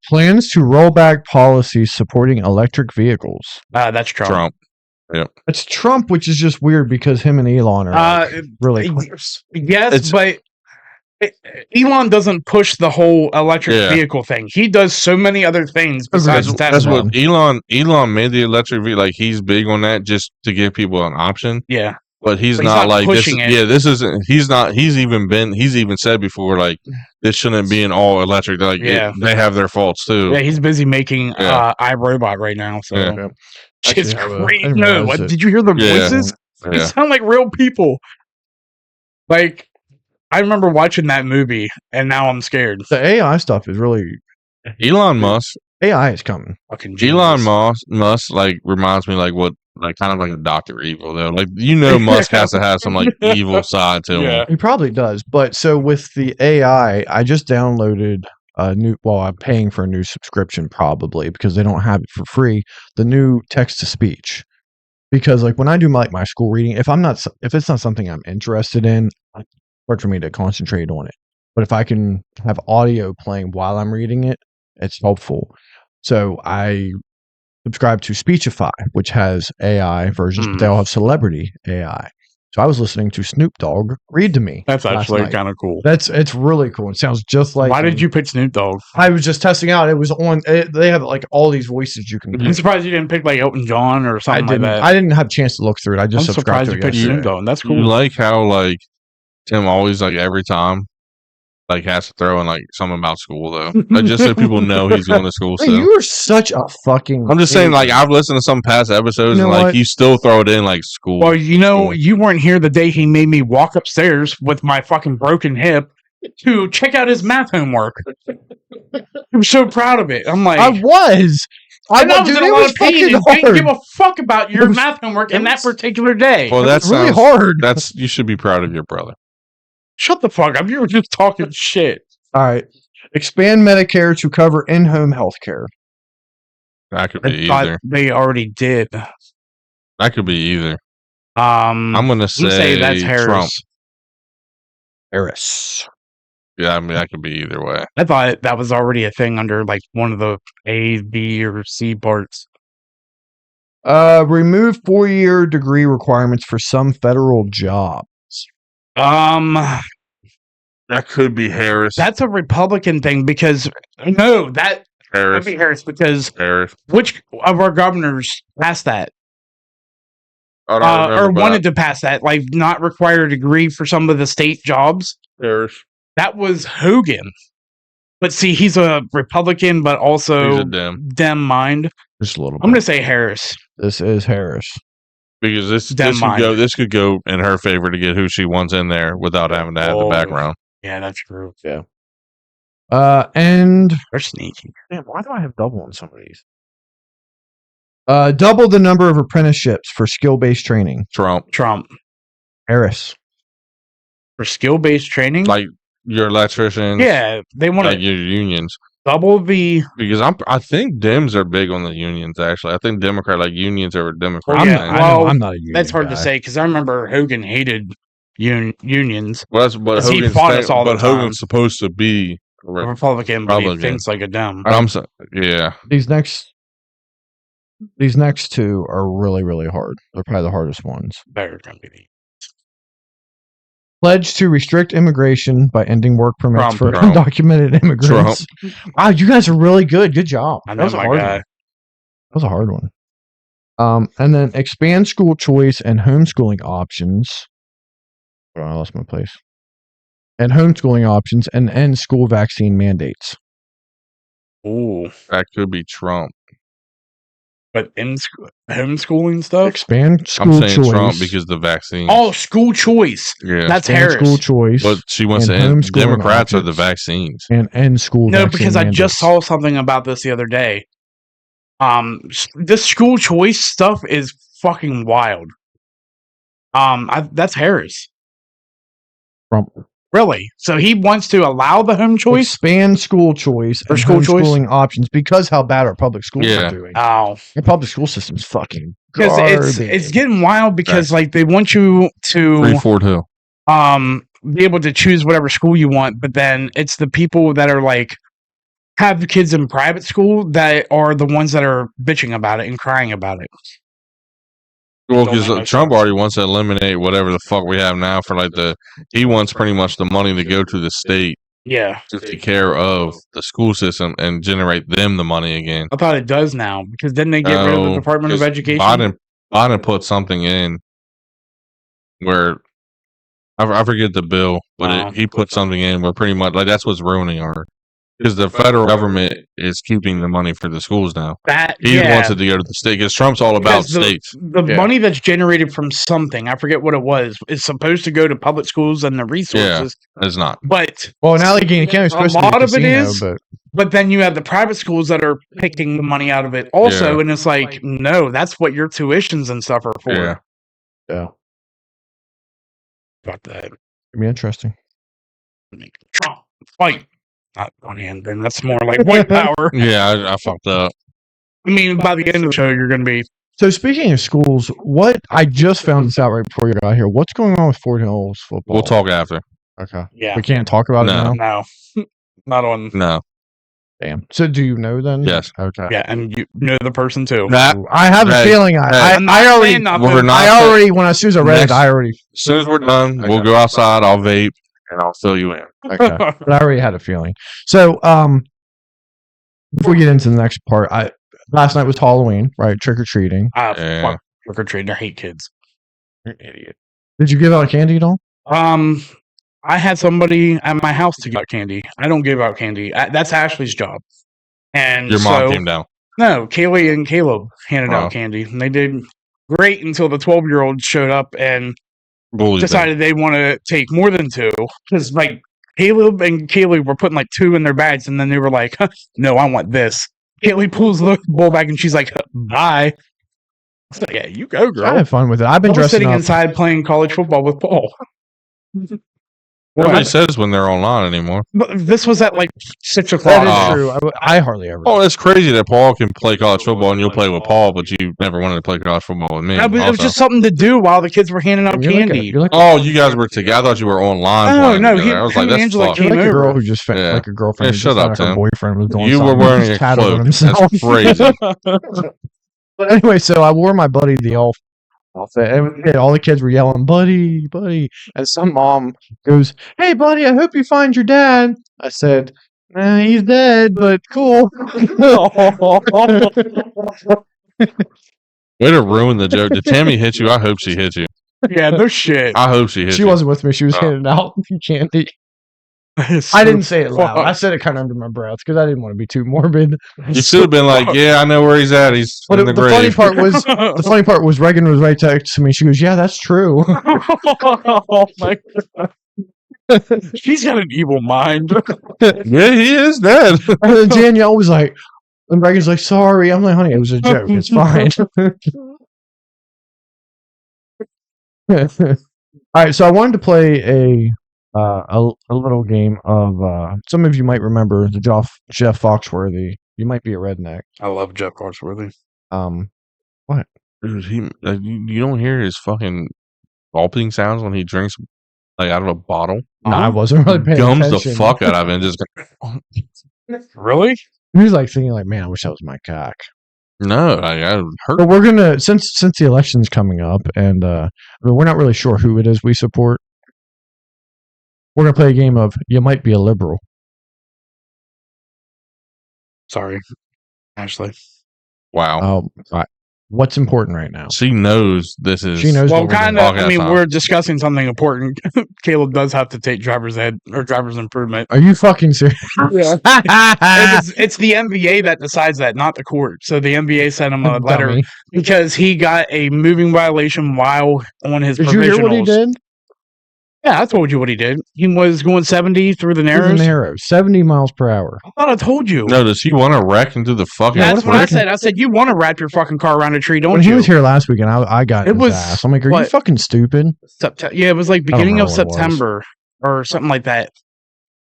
Plans to roll back policies supporting electric vehicles. That's Trump. Trump. It's Trump, which is just weird because him and Elon are like, really close. Yes, It's- but Elon doesn't push the whole electric Yeah. vehicle thing. He does so many other things besides That's Tesla. what Elon made the electric vehicle. Like he's big on that just to give people an option. Yeah. But he's But he's not not like this. pushing it. Yeah, this isn't. He's not. He's even said before like this shouldn't be an all electric. Like Yeah. they have their faults too. Yeah, he's busy making Yeah. iRobot right now. So Yeah. it's Actually, I great. didn't No, realize what, it. did you hear the Yeah. voices? They Yeah. sound like real people. Like I remember watching that movie, and now I'm scared. The AI stuff is really Elon Musk. AI is coming. Fucking Elon Jesus. Musk like reminds me like what like kind of like a Dr. Evil though. Like Musk has to have some like evil side to him. Yeah. He probably does. But so with the AI, I just downloaded a new. Well, I'm paying for a new subscription probably because they don't have it for free. The new text to speech. Because like when I do my school reading, if it's not something I'm interested in, it's hard for me to concentrate on it. But if I can have audio playing while I'm reading it, it's helpful. So I subscribe to Speechify, which has AI versions, but they all have celebrity AI. So I was listening to Snoop Dogg read to me. That's last actually night. kind of cool. It's really cool. It sounds just like. Why did you pick Snoop Dogg? I was just testing out. It was on. They have like all these voices you can. I'm surprised you didn't pick like Elton John or I something like didn't. that. I didn't have a chance to look through it. I just I'm subscribed surprised to you it picked yesterday. Snoop Dogg. That's You cool. like how like Tim always like every time like has to throw in like something about school though. Like just so people know he's going to school Hey, still. you are such a fucking. I'm just saying, like idiot. I've listened to some past episodes You know and like what? you still throw it in like school. Well, you weren't here the day he made me walk upstairs with my fucking broken hip to check out his math homework. I'm so proud of it. I'm like, I was. I know I was dude, in it a lot was of pain fucking and didn't hard. give a fuck about your It was- math homework in it that was- particular day. well, It that's was really hard. That's you should be proud of your brother. Shut the fuck up. You were just talking shit. All right. Expand Medicare to cover in-home health care. That could I be thought either. they already did. That could be either. I'm I'm gonna gonna say, say that's Harris. Trump. Harris. Yeah, I mean that could be either way. I thought that was already a thing under like one of the A, B, or C parts. Remove 4-year degree requirements for some federal jobs. That could be Harris. That's a Republican thing because no, that would Harris. be Harris because Harris. which of our governors passed that I don't remember, or but wanted to pass that, like not require a degree for some of the state jobs? Harris. That was Hogan. But see, he's a Republican, but He's also a Dem Dem mind. Just a little bit. I'm gonna say Harris. This is Harris. because this Dem could mind. go in her favor to get who she wants in there without having to have the Oh. background. Yeah, that's true. And They're sneaky. damn, why do I have double on some of these? Double the number of apprenticeships for skill-based training. Trump, Trump Harris. for skill-based training. like your electricians, yeah, they want like to your unions. double the. Because I think Dems are big on the unions. Actually, I think Democrat like unions are a Democrat. Oh, thing. yeah. Well, I'm not a union That's hard to guy. say because I remember Hogan hated unions. Well, that's what 'Cause he Hogan's fought us all the time. Hogan's supposed to be. A Republican, but he Republican. thinks like a Dem. Yeah. These next two are really, really hard. They're probably the hardest ones. They're gonna be the Pledge to restrict immigration by ending work permits Trump. for Trump. undocumented immigrants. Wow, you guys are really good. Good job. I That know was a my hard guy. one. That was a hard one. And then expand school choice and homeschooling options. Hold on, I lost my place. and homeschooling options, and end school vaccine mandates. Ooh, That could be Trump. but homeschooling stuff. Expand I'm school saying choice. Trump because the vaccine. Oh, school choice. yeah. That's expand Harris. school choice. But she wants and to end. homeschooling Democrats are the options. vaccines. and end school No, vaccine because I mandates. just saw something about this the other day. This school choice stuff is fucking wild. That's Harris. Trump. Really? So he wants to allow the home choice? Expand school choice Or and school choice? homeschooling options because how bad our public schools Yeah. are doing. Oh, Our public school system's fucking because it's garbage. getting wild because Facts. like they want you Free to Fort Hill. be able to choose whatever school you want, but then it's the people that are like have the kids in private school that are the ones that are bitching about it and crying about it. Well, Don't because make no Trump sense. already wants to eliminate whatever the fuck we have now for like he wants pretty much the money to go to the state Yeah, to take care of the school system and generate them the money again. I thought it does now because then they get rid of the No, Department of 'cause Education. Biden put something in where I forget the bill, but Wow. he put something in where pretty much like that's what's ruining our because the federal government is keeping the money for the schools now. That He yeah, wants it to go to the state because Trump's all about because the, states. the Yeah. money that's generated from something, I forget what it was, is supposed to go to public schools and the resources. It's not. But Well, in Allegheny County, it's a supposed to be lot a of it casino, is, but but then you have the private schools that are picking the money out of it also, Yeah. and it's like, no, that's what your tuitions and stuff are for. Yeah. yeah, About that. it'd be interesting. Trump, fight. Not one hand, then that's more like white power. Yeah, I fucked up. I mean, by the end of the show, you're going to be. So speaking of schools, what I just found this out right before you got here. What's going on with Fort Hills football? We'll talk after. Okay, Yeah. we can't talk about No. it now. No, not on. No. Damn. So do you know then? Yes. Okay. Yeah, and you know the person too. That, I have a Hey, feeling hey. I'm not I already saying nothing. We're not- I already when as soon as I read Next- it, I already as soon as we're done, we'll Okay. go outside. I'll vape and I'll fill you in. okay. But I already had a feeling. So before we get into the next part, last night was Halloween, right? Trick or treating. Yeah. Fuck trick or treating. I hate kids. You're an idiot. Did you give out candy at all? I had somebody at my house to give out candy. I don't give out candy. That's Ashley's job. And Your mom so, came down. No, Kaylee and Caleb handed Oh. out candy, and they did great until the 12-year-old showed up and Bullied them. decided they want to take more than two because like Caleb and Kaylee were putting like two in their bags, and then they were like, "No, I want this." Kaylee pulls the bowl back, and she's like, "Bye." I was like, "Yeah, you go, I girl." had fun with it. I've been I was dressing sitting up. inside playing college football with Paul. Nobody says when they're online anymore. But this was at like 6 That o'clock. is Oh. true. I hardly ever. Oh, it's crazy that Paul can play college football and you'll play with Paul, but you never wanted to play college football with me. It was also. just something to do while the kids were handing out You're like a- candy. you're like a- Oh, you guys were together. I thought you were online. Oh, playing no, together. I was like, him and that's Angela fucked. you're came like a girl over. who just found Yeah. like a girlfriend. Yeah, who shut just up, found like her Tim. boyfriend was doing You were something. wearing He's a tatted on cloak. himself. That's crazy. But anyway, so I wore my buddy the elf outfit, and yeah, all the kids were yelling, "Buddy, buddy!" And some mom goes, "Hey, buddy, I hope you find your dad." I said, "He's dead, but cool." Way to ruin the joke. Did Tammy hit you? I hope she hit you. Yeah, no shit. I hope she hit She you. wasn't with me. She was Oh. handing out candy. So I didn't say it loud. I fucked. said it kind of under my breath because I didn't want to be too morbid. You should have been like, yeah, I know where he's at. He's But in the the funny grave. part was, the funny part was Reagan was right next to me. She goes, "Yeah, that's true." Oh my god. She's got an evil mind. Yeah, he is dead. And then Danielle was like, and Reagan's like, "Sorry." I'm like, "Honey, it was a joke. It's fine." All right, so I wanted to play a little game of some of you might remember the Jeff Foxworthy. You might be a redneck. I love Jeff Foxworthy. Dude, you don't hear his fucking gulping sounds when he drinks like out of a bottle. No, I wasn't really paying Gums attention. the fuck out of it and just Really? He was like thinking, like, "Man, I wish that was my cock." no, I hurt. But we're gonna since the election's coming up, and I mean, we're not really sure who it is we support. We're gonna play a game of "You Might Be a Liberal." Sorry, Ashley. Wow. All What's important right now? She knows this is. She knows Well, what we're kind doing. of. I mean, time. we're discussing something important. Caleb does have to take driver's ed or driver's improvement. Are you fucking serious? It's the NBA that decides that, not the court. So the NBA sent him a letter Dummy. because he got a moving violation while on his Did you hear what he provisionals. did? Yeah, I told you what he did. He was going 70 through the Through the narrows. narrows, 70 miles per hour. I thought I told you. No, does he want to wreck into the fucking? That's what I brick? said. I said, you want to wrap your fucking car around a tree, don't When he you? was here last week, and I got It his was- ass. I'm like, are you what? fucking stupid? Yeah, it was like beginning of remember what it was. September or something like that.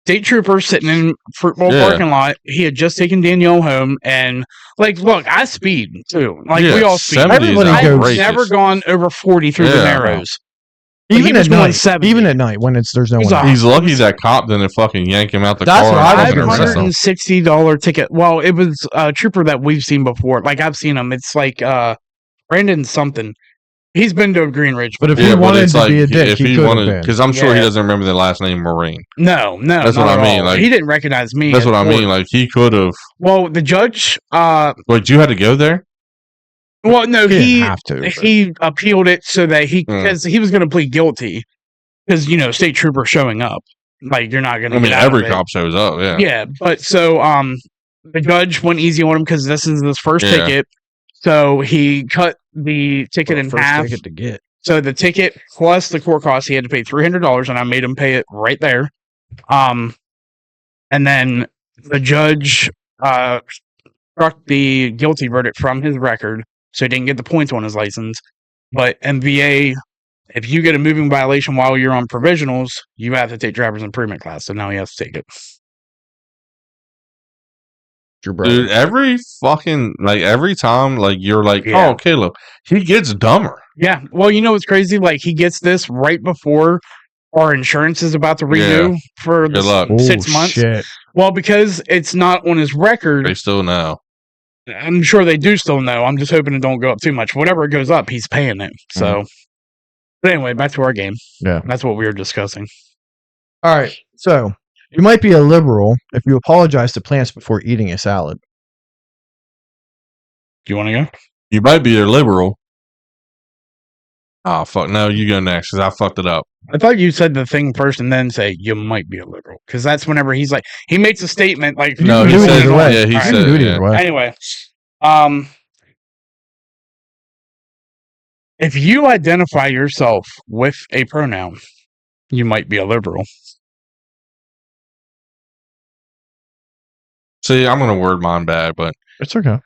State trooper sitting in fruit bowl Yeah. parking lot. He had just taken Danielle home, and like, look, I speed too. Like Yeah, we all speed. 70 is Everybody I've goes- outrageous. never gone over 40 through the Yeah. narrows. But he Even was at going night. 70. Even at night when there's no He's one. a- out. He's lucky that cop didn't fucking yank him out the That's car. what I and was fucking gonna say. arrest him. $560 ticket. Well, it was a trooper that we've seen before. Like I've seen him. It's like Brandon something. He's been to Green Ridge. But if Yeah, he but wanted it's to like be a dick, if he he could have wanted, been. because I'm sure he Yeah. doesn't remember the last name Marine. No, That's not what I at mean, all. like- he didn't recognize me. That's at what I mean. court. Like he could have. Well, the judge. Wait, you had to go there? Well, no, He he didn't have to. but- he appealed it so that because he was going to plead guilty because state trooper showing up. Like you're not going to. I mean, every cop shows up. Yeah. Yeah, but so the judge went easy on him because this is his first Yeah. ticket. So he cut the ticket in First half. ticket to get. So the ticket plus the court cost, he had to pay $300, and I made him pay it right there. And then the judge struck the guilty verdict from his record, so he didn't get the points on his license. But MVA, if you get a moving violation while you're on provisionals, you have to take driver's improvement class. So now he has to take it. Your brother. Dude, every time, like you're like, Yeah. oh, Caleb, he gets dumber. Yeah. Well, you know what's crazy? Like he gets this right before our insurance is about to renew for Good luck. Oh, 6 months. Shit. Well, because it's not on his record, They still know. I'm sure they do still know. I'm just hoping it don't go up too much. Whatever it goes up, he's paying it. So, but anyway, back to our game. Yeah. That's what we were discussing. All right. So you might be a liberal if you apologize to plants before eating a salad. Do you want to go? You might be a liberal. Oh fuck! No, you go next because I fucked it up. I thought you said the thing first and then say you might be a liberal because that's whenever he's like he makes a statement like No, You he can do it said. either way. Yeah, he All right. You can do said. it Yeah. either way. Anyway, if you identify yourself with a pronoun, you might be a liberal. See, I'm gonna word mine bad, but It's okay.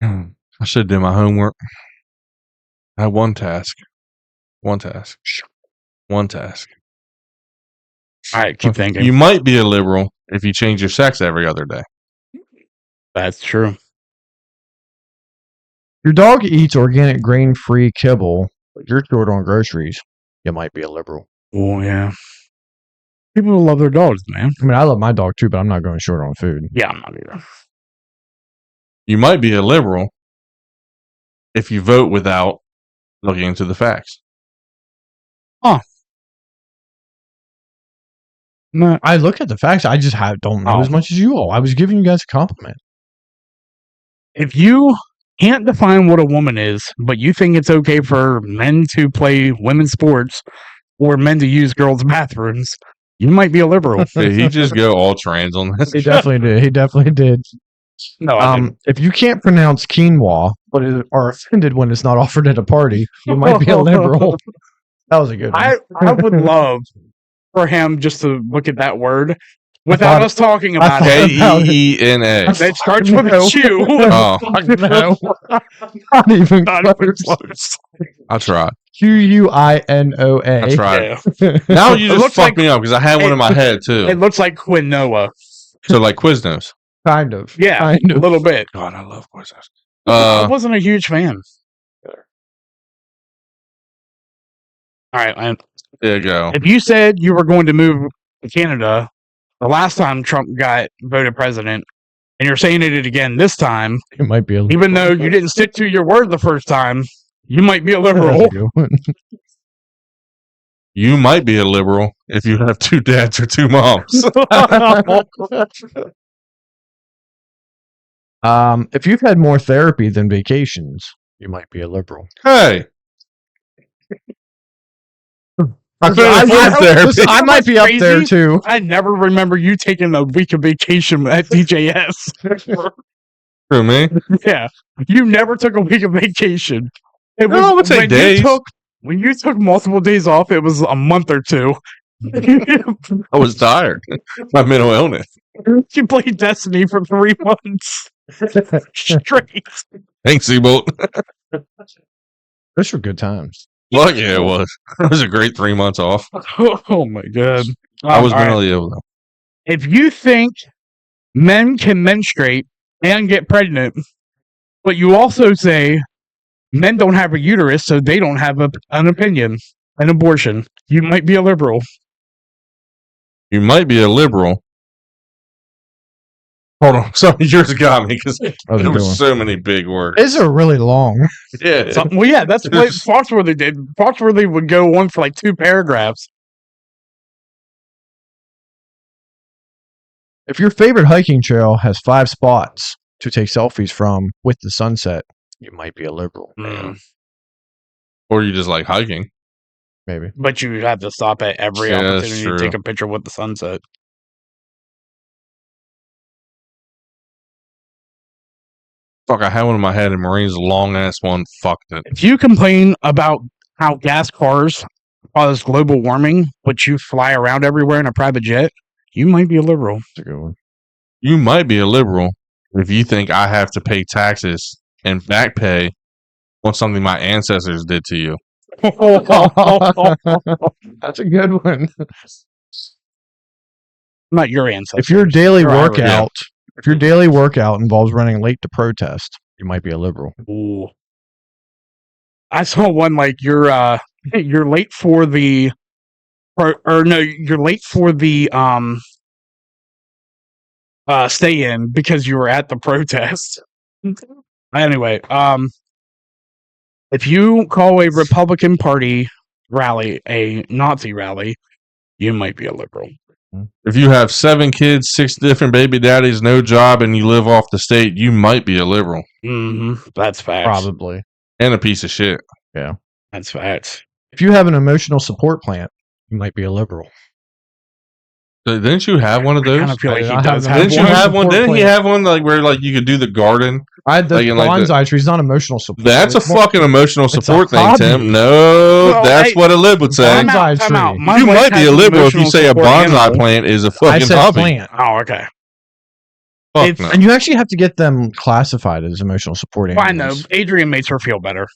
I should do my homework. I had one task. One task. One task. All right, keep thinking. You might be a liberal if you change your sex every other day. That's true. Your dog eats organic grain-free kibble, but you're short on groceries. You might be a liberal. Oh yeah. People love their dogs, man. I mean, I love my dog too, but I'm not going short on food. Yeah, I'm not either. You might be a liberal if you vote without looking into the facts. No, I look at the facts. I just don't know as much as you all. I was giving you guys a compliment. if you can't define what a woman is, but you think it's okay for men to play women's sports or men to use girls' bathrooms, you might be a liberal. Did he just go all trans on this? He definitely did. He definitely did. No, I didn't. If you can't pronounce quinoa, but are offended when it's not offered at a party, you might be a liberal. That was a good one. I would love for him just to look at that word without thought- us talking I about thought- it. K-E-E-N-A. It starts with a Q. Oh, No. Not even Not even close. close. I tried. Quinoa. I tried. Yeah. Now you It just looks fucked like- me up because I had one in my head too. It looks like quinoa. So like Quiznos. Kind of. Yeah, Kind a of. little bit. God, I love Quiznos. I wasn't a huge fan. All right, man. There you go. If you said you were going to move to Canada the last time Trump got voted president, and you're saying it again this time, It might be a even though you didn't stick to your word the first time, you might be a liberal. That's a good one. You might be a liberal if you have two dads or two moms. If you've had more therapy than vacations, You might be a liberal. Hey, I Listen, I, couldn't afford I- therapy. listen, I might be up there Crazy. too. I never remember you taking a week of vacation at DJS. For me, Yeah, you never took a week of vacation. It No, I would say when days. when you took multiple days off, it was a month or two. I was tired. My mental illness. You played Destiny for 3 months straight. Thanks, Seabolt. Those were good times. Fuck yeah, it was. It was a great 3 months off. Oh my god! I was all right. mentally ill though. If you think men can menstruate and get pregnant, but you also say men don't have a uterus, so they don't have an opinion, an abortion, you might be a liberal. You might be a liberal. Hold on, sorry, yours got me because Oh, there they're were doing. so many big words. These are really long. Yeah, Well, yeah, that's what Foxworthy did. Foxworthy would go on for like 2 paragraphs. If your favorite hiking trail has 5 spots to take selfies from with the sunset, you might be a liberal. or you just like hiking. Maybe. But you have to stop at every Yeah, that's opportunity to true. take a picture with the sunset. Fuck, I had one in my head, and Marine's long ass one fucked it. If you complain about how gas cars cause global warming, but you fly around everywhere in a private jet, you might be a liberal. That's a good one. You might be a liberal if you think I have to pay taxes and back pay on something my ancestors did to you. That's a good one. Not your ancestors. If your daily Your Irish. workout, if your daily workout involves running late to protest, you might be a liberal. Ooh. I saw one like you're late for the you're late for the stay in because you were at the protest. Anyway, if you call a Republican Party rally a Nazi rally, you might be a liberal. If you have 7 kids, 6 different baby daddies, no job, and you live off the state, you might be a liberal That's facts. Probably. and a piece of shit. That's facts. If you have an emotional support plant, you might be a liberal. Didn't you have one of I those? kind of feel like I he have does that. have Didn't you one. have one? support Didn't he plant. have one like where like you could do the garden? I had the Like in, like, the- bonsai tree. It's not emotional support. That's a It's more- fucking emotional a support thing, hobby. Tim. No, Well, that's hey, what a lib would say. Time Bonsai out, time out. tree. My You wife might be has a an liberal if you emotional say a support bonsai animal. plant is a I fucking said hobby. plant. Oh, okay. Fuck If- no. And you actually have to get them classified as emotional support Well, I know. animals. Adrian makes her feel better.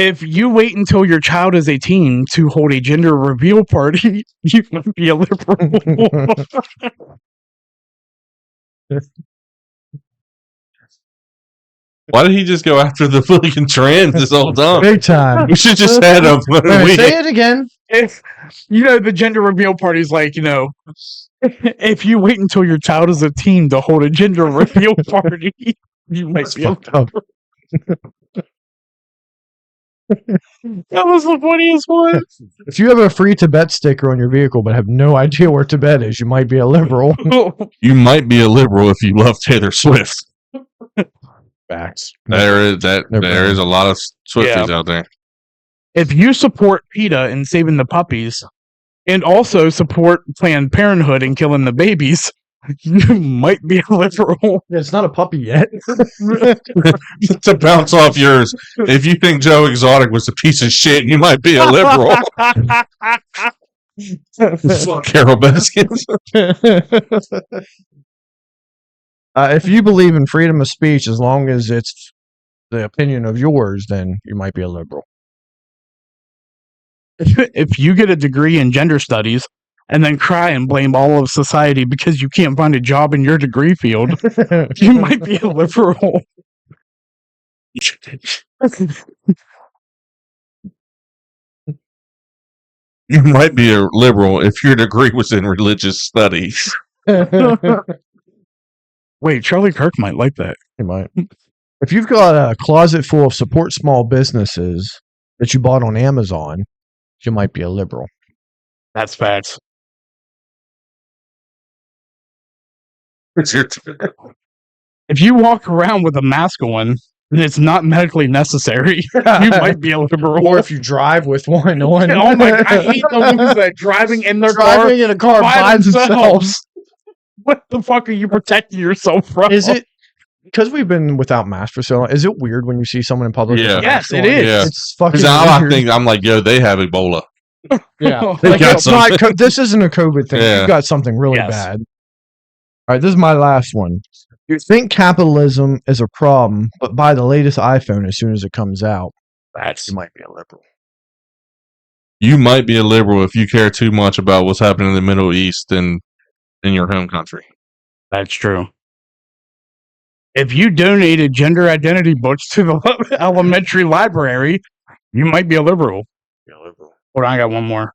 If you wait until your child is 18 to hold a gender reveal party, you might be a liberal. Why did he just go after the fucking trans this whole time? Big time. We should just had a Wait, we, say it again. If the gender reveal party is like, if you wait until your child is a teen to hold a gender reveal party, you might That's be a fucked up. That was the funniest one. If you have a free Tibet sticker on your vehicle but have no idea where Tibet is, you might be a liberal. you might be a liberal if you love Taylor Swift. Facts. There is that. They're There is a lot of Swifties out there. If you support PETA and saving the puppies, and also support Planned Parenthood and killing the babies, you might be a liberal. It's not a puppy yet. To bounce off yours, if you think Joe Exotic was a piece of shit, you might be a liberal. Carol Baskins. If you believe in freedom of speech, as long as it's the opinion of yours, then you might be a liberal. If you get a degree in gender studies and then cry and blame all of society because you can't find a job in your degree field, you might be a liberal. You might be a liberal if your degree was in religious studies. Wait, Charlie Kirk might like that. You might. If you've got a closet full of support small businesses that you bought on Amazon, you might be a liberal. That's facts. It's your turn. if you walk around with a mask on and it's not medically necessary, you might be a liberal. Or if you drive with one on. Oh my! I hate the ones that driving in their car driving in a car by by themselves. themselves. What the fuck are you protecting yourself from? Is it because we've been without masks for so long? Is it weird when you see someone in public? with Yeah. a Yes, mask it on? is. Yeah. It's fucking. Because I weird. think I'm like, yo, they have Ebola. Yeah, They like got it's not. This isn't a COVID thing. Yeah. You've got something really Yes. bad. All right, this is my last one. You think capitalism is a problem, but buy the latest iPhone as soon as it comes out. That's You might be a liberal. You might be a liberal if you care too much about what's happening in the Middle East and in your home country. That's true. If you donated gender identity books to the elementary library, you might be a liberal. Hold on, I got one more.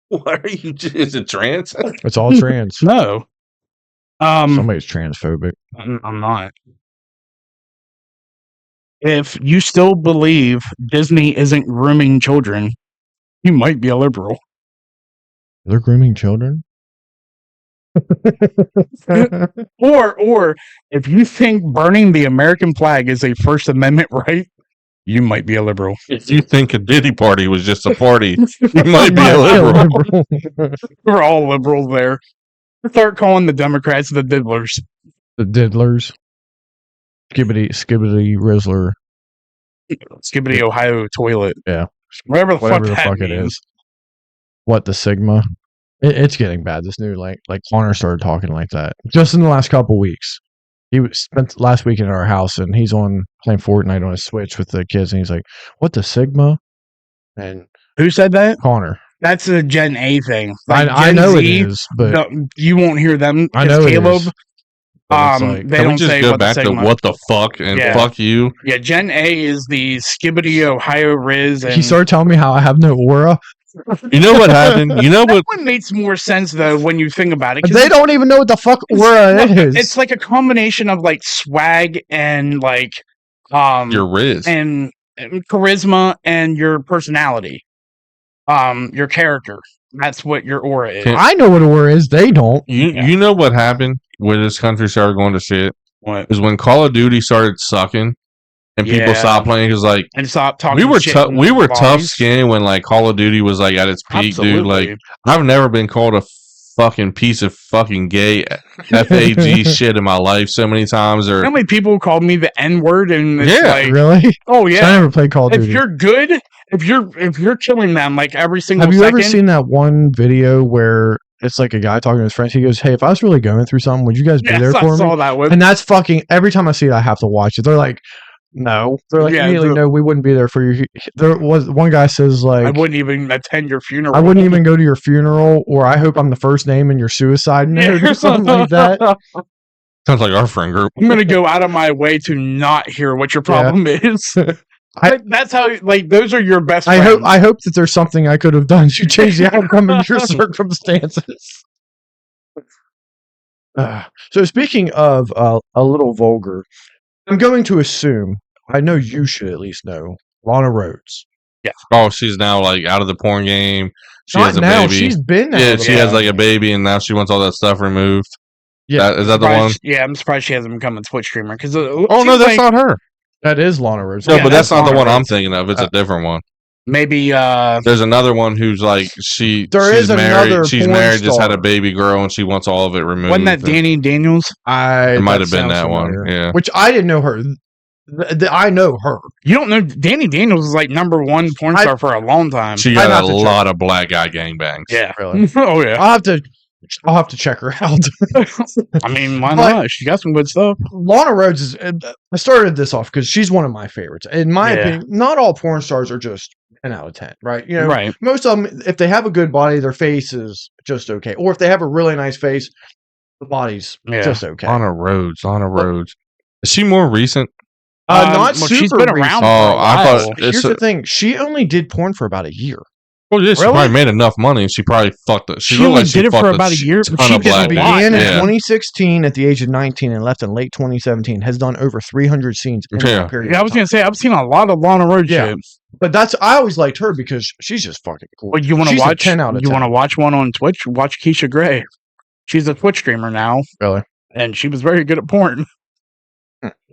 Why are you? Is it trans? It's all trans. No. Somebody's transphobic. I'm not. If you still believe Disney isn't grooming children, you might be a liberal. They're grooming children. Or if you think burning the American flag is a First Amendment right, you might be a liberal. If you think a Diddy party was just a party, you might be a liberal. We're all liberals there. Start calling the Democrats the diddlers. The diddlers. Skibbity Rizzler. Skibbity Ohio toilet. Yeah. Whatever the Whatever the fuck fuck that it means. is. What, the Sigma? It's getting bad. This new like Connor started talking like that just in the last couple weeks. He spent last weekend at our house and he's on playing Fortnite on his Switch with the kids and he's like, "What, the Sigma?" And Who said that? Connor. That's a Gen A thing. Like I Gen know Z, it is, but no, you won't hear them. I 'cause know Caleb. it is. But it's like, They Can we don't just say go what the back to Sigma. what the fuck and Yeah. fuck you? Yeah, Gen A is the Skibbity Ohio Riz. And he started telling me how I have no aura. You know what happened? You know that what? one makes more sense though when you think about it. 'cause They don't even know what the fuck aura is. It's like a combination of like swag and like Your Riz. and charisma and your personality, your character. That's what your aura is. Can- I know what aura is. They don't. You know what happened when this country started going to shit? What? Is when Call of Duty started sucking and people Yeah. stopped playing because like And stop talking. we were shit tough. in We were bodies. tough skinned when like Call of Duty was like at its peak, dude. Like Absolutely. I've never been called a fucking piece of fucking gay FAG shit in my life so many times. How Or many people called me the N word? And it's Yeah. like, Really? oh So I yeah. never played Call of If Duty. you're good, if you're killing them like every single Have you second, ever seen that one video where it's like a guy talking to his friends? He goes, "Hey, if I was really going through something, would you guys be yes, there I for saw me?" that one. And that's fucking every time I see it, I have to watch it. They're like, "No," they're like, Yeah, immediately, "No, we wouldn't be there for you." There was one guy says I like, wouldn't even attend your funeral. "I wouldn't even go to your funeral," or "I hope I'm the first name in your suicide note," or something like that. sounds like our friend group. I'm gonna go out of my way to not hear what your Yeah. problem is. I- That's how like those are your best I friends. hope that there's something I could have done to change the outcome of your circumstances. So speaking of a little vulgar, I'm going to assume, I know you should at least know, Lana Rhodes. Oh, she's now like out of the porn game. She Not has a now, baby. she's been out Yeah, of the she has porn like a baby, and now she wants all that stuff removed. Yeah. Is that the one? Yeah, I'm surprised she hasn't become a Twitch streamer because Oh no, that's not her. That is Lana Rhodes. No, Yeah, but that's not the Lana one I'm Rhodes. thinking of. It's a different one. maybe. There's another one who's like There she's is married. another She's porn married, just had a star. baby girl, and she wants all of it removed. Wasn't that and- Danny Daniels? It might have been that one, yeah. Which I didn't know her. I know her. You don't know Danny Daniels was like #1 porn star for a long time. She I'd got have a to check. lot of black guy gangbangs. yeah. Really? Oh yeah. I'll have to check her out. I mean, why But- not? She got some good stuff. Lana Rhodes is. I started this off because she's one of my favorites. In my Yeah. opinion, not all porn stars are just 10 out of 10, right? You know, Right. most of them, if they have a good body, their face is just okay. Or if they have a really nice face, the body's Yeah. just okay. Lana Rhodes. Is she more recent? Not well, super she's been around. recent. For a Oh, I while. thought- Here's It's the a- thing: she only did porn for about a year. Well, yeah, she Really? probably made enough money, and she probably fucked it. She looked only like did it for fucked about a year, but ton she of did black a guys. lot. Began in Yeah. 2016 at the age of 19 and left in late 2017. Has done over 300 scenes in Yeah. that period. Yeah, I of was time. gonna say I've seen a lot of Lana Rhodes Yeah. shit. But I always liked her because she's just fucking cool. Well, you want to She's a watch? 10 out of You 10. want to watch one on Twitch? Watch Keisha Gray. She's a Twitch streamer now, Really? and she was very good at porn.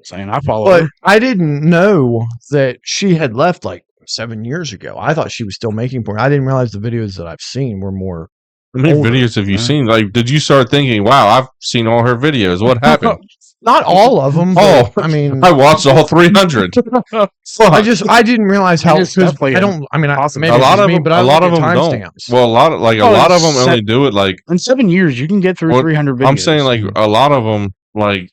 Saying I follow But her. I didn't know that she had left like 7 years ago. I thought she was still making porn. I didn't realize the videos that I've seen were more. How many older. videos have you Yeah. seen? Like, did you start thinking, "Wow, I've seen all her videos"? What happened? Not all of them. Oh, I mean, I watched all 300. I didn't realize how. just 'cause play I don't. I mean, awesome. maybe a it's lot just of me, them, but I a lot of look them at don't. timestamps. Well, a lot of Oh, a lot of it's them only do it like. In 7 years, you can get through What- 300 videos. I'm saying like a lot of them like.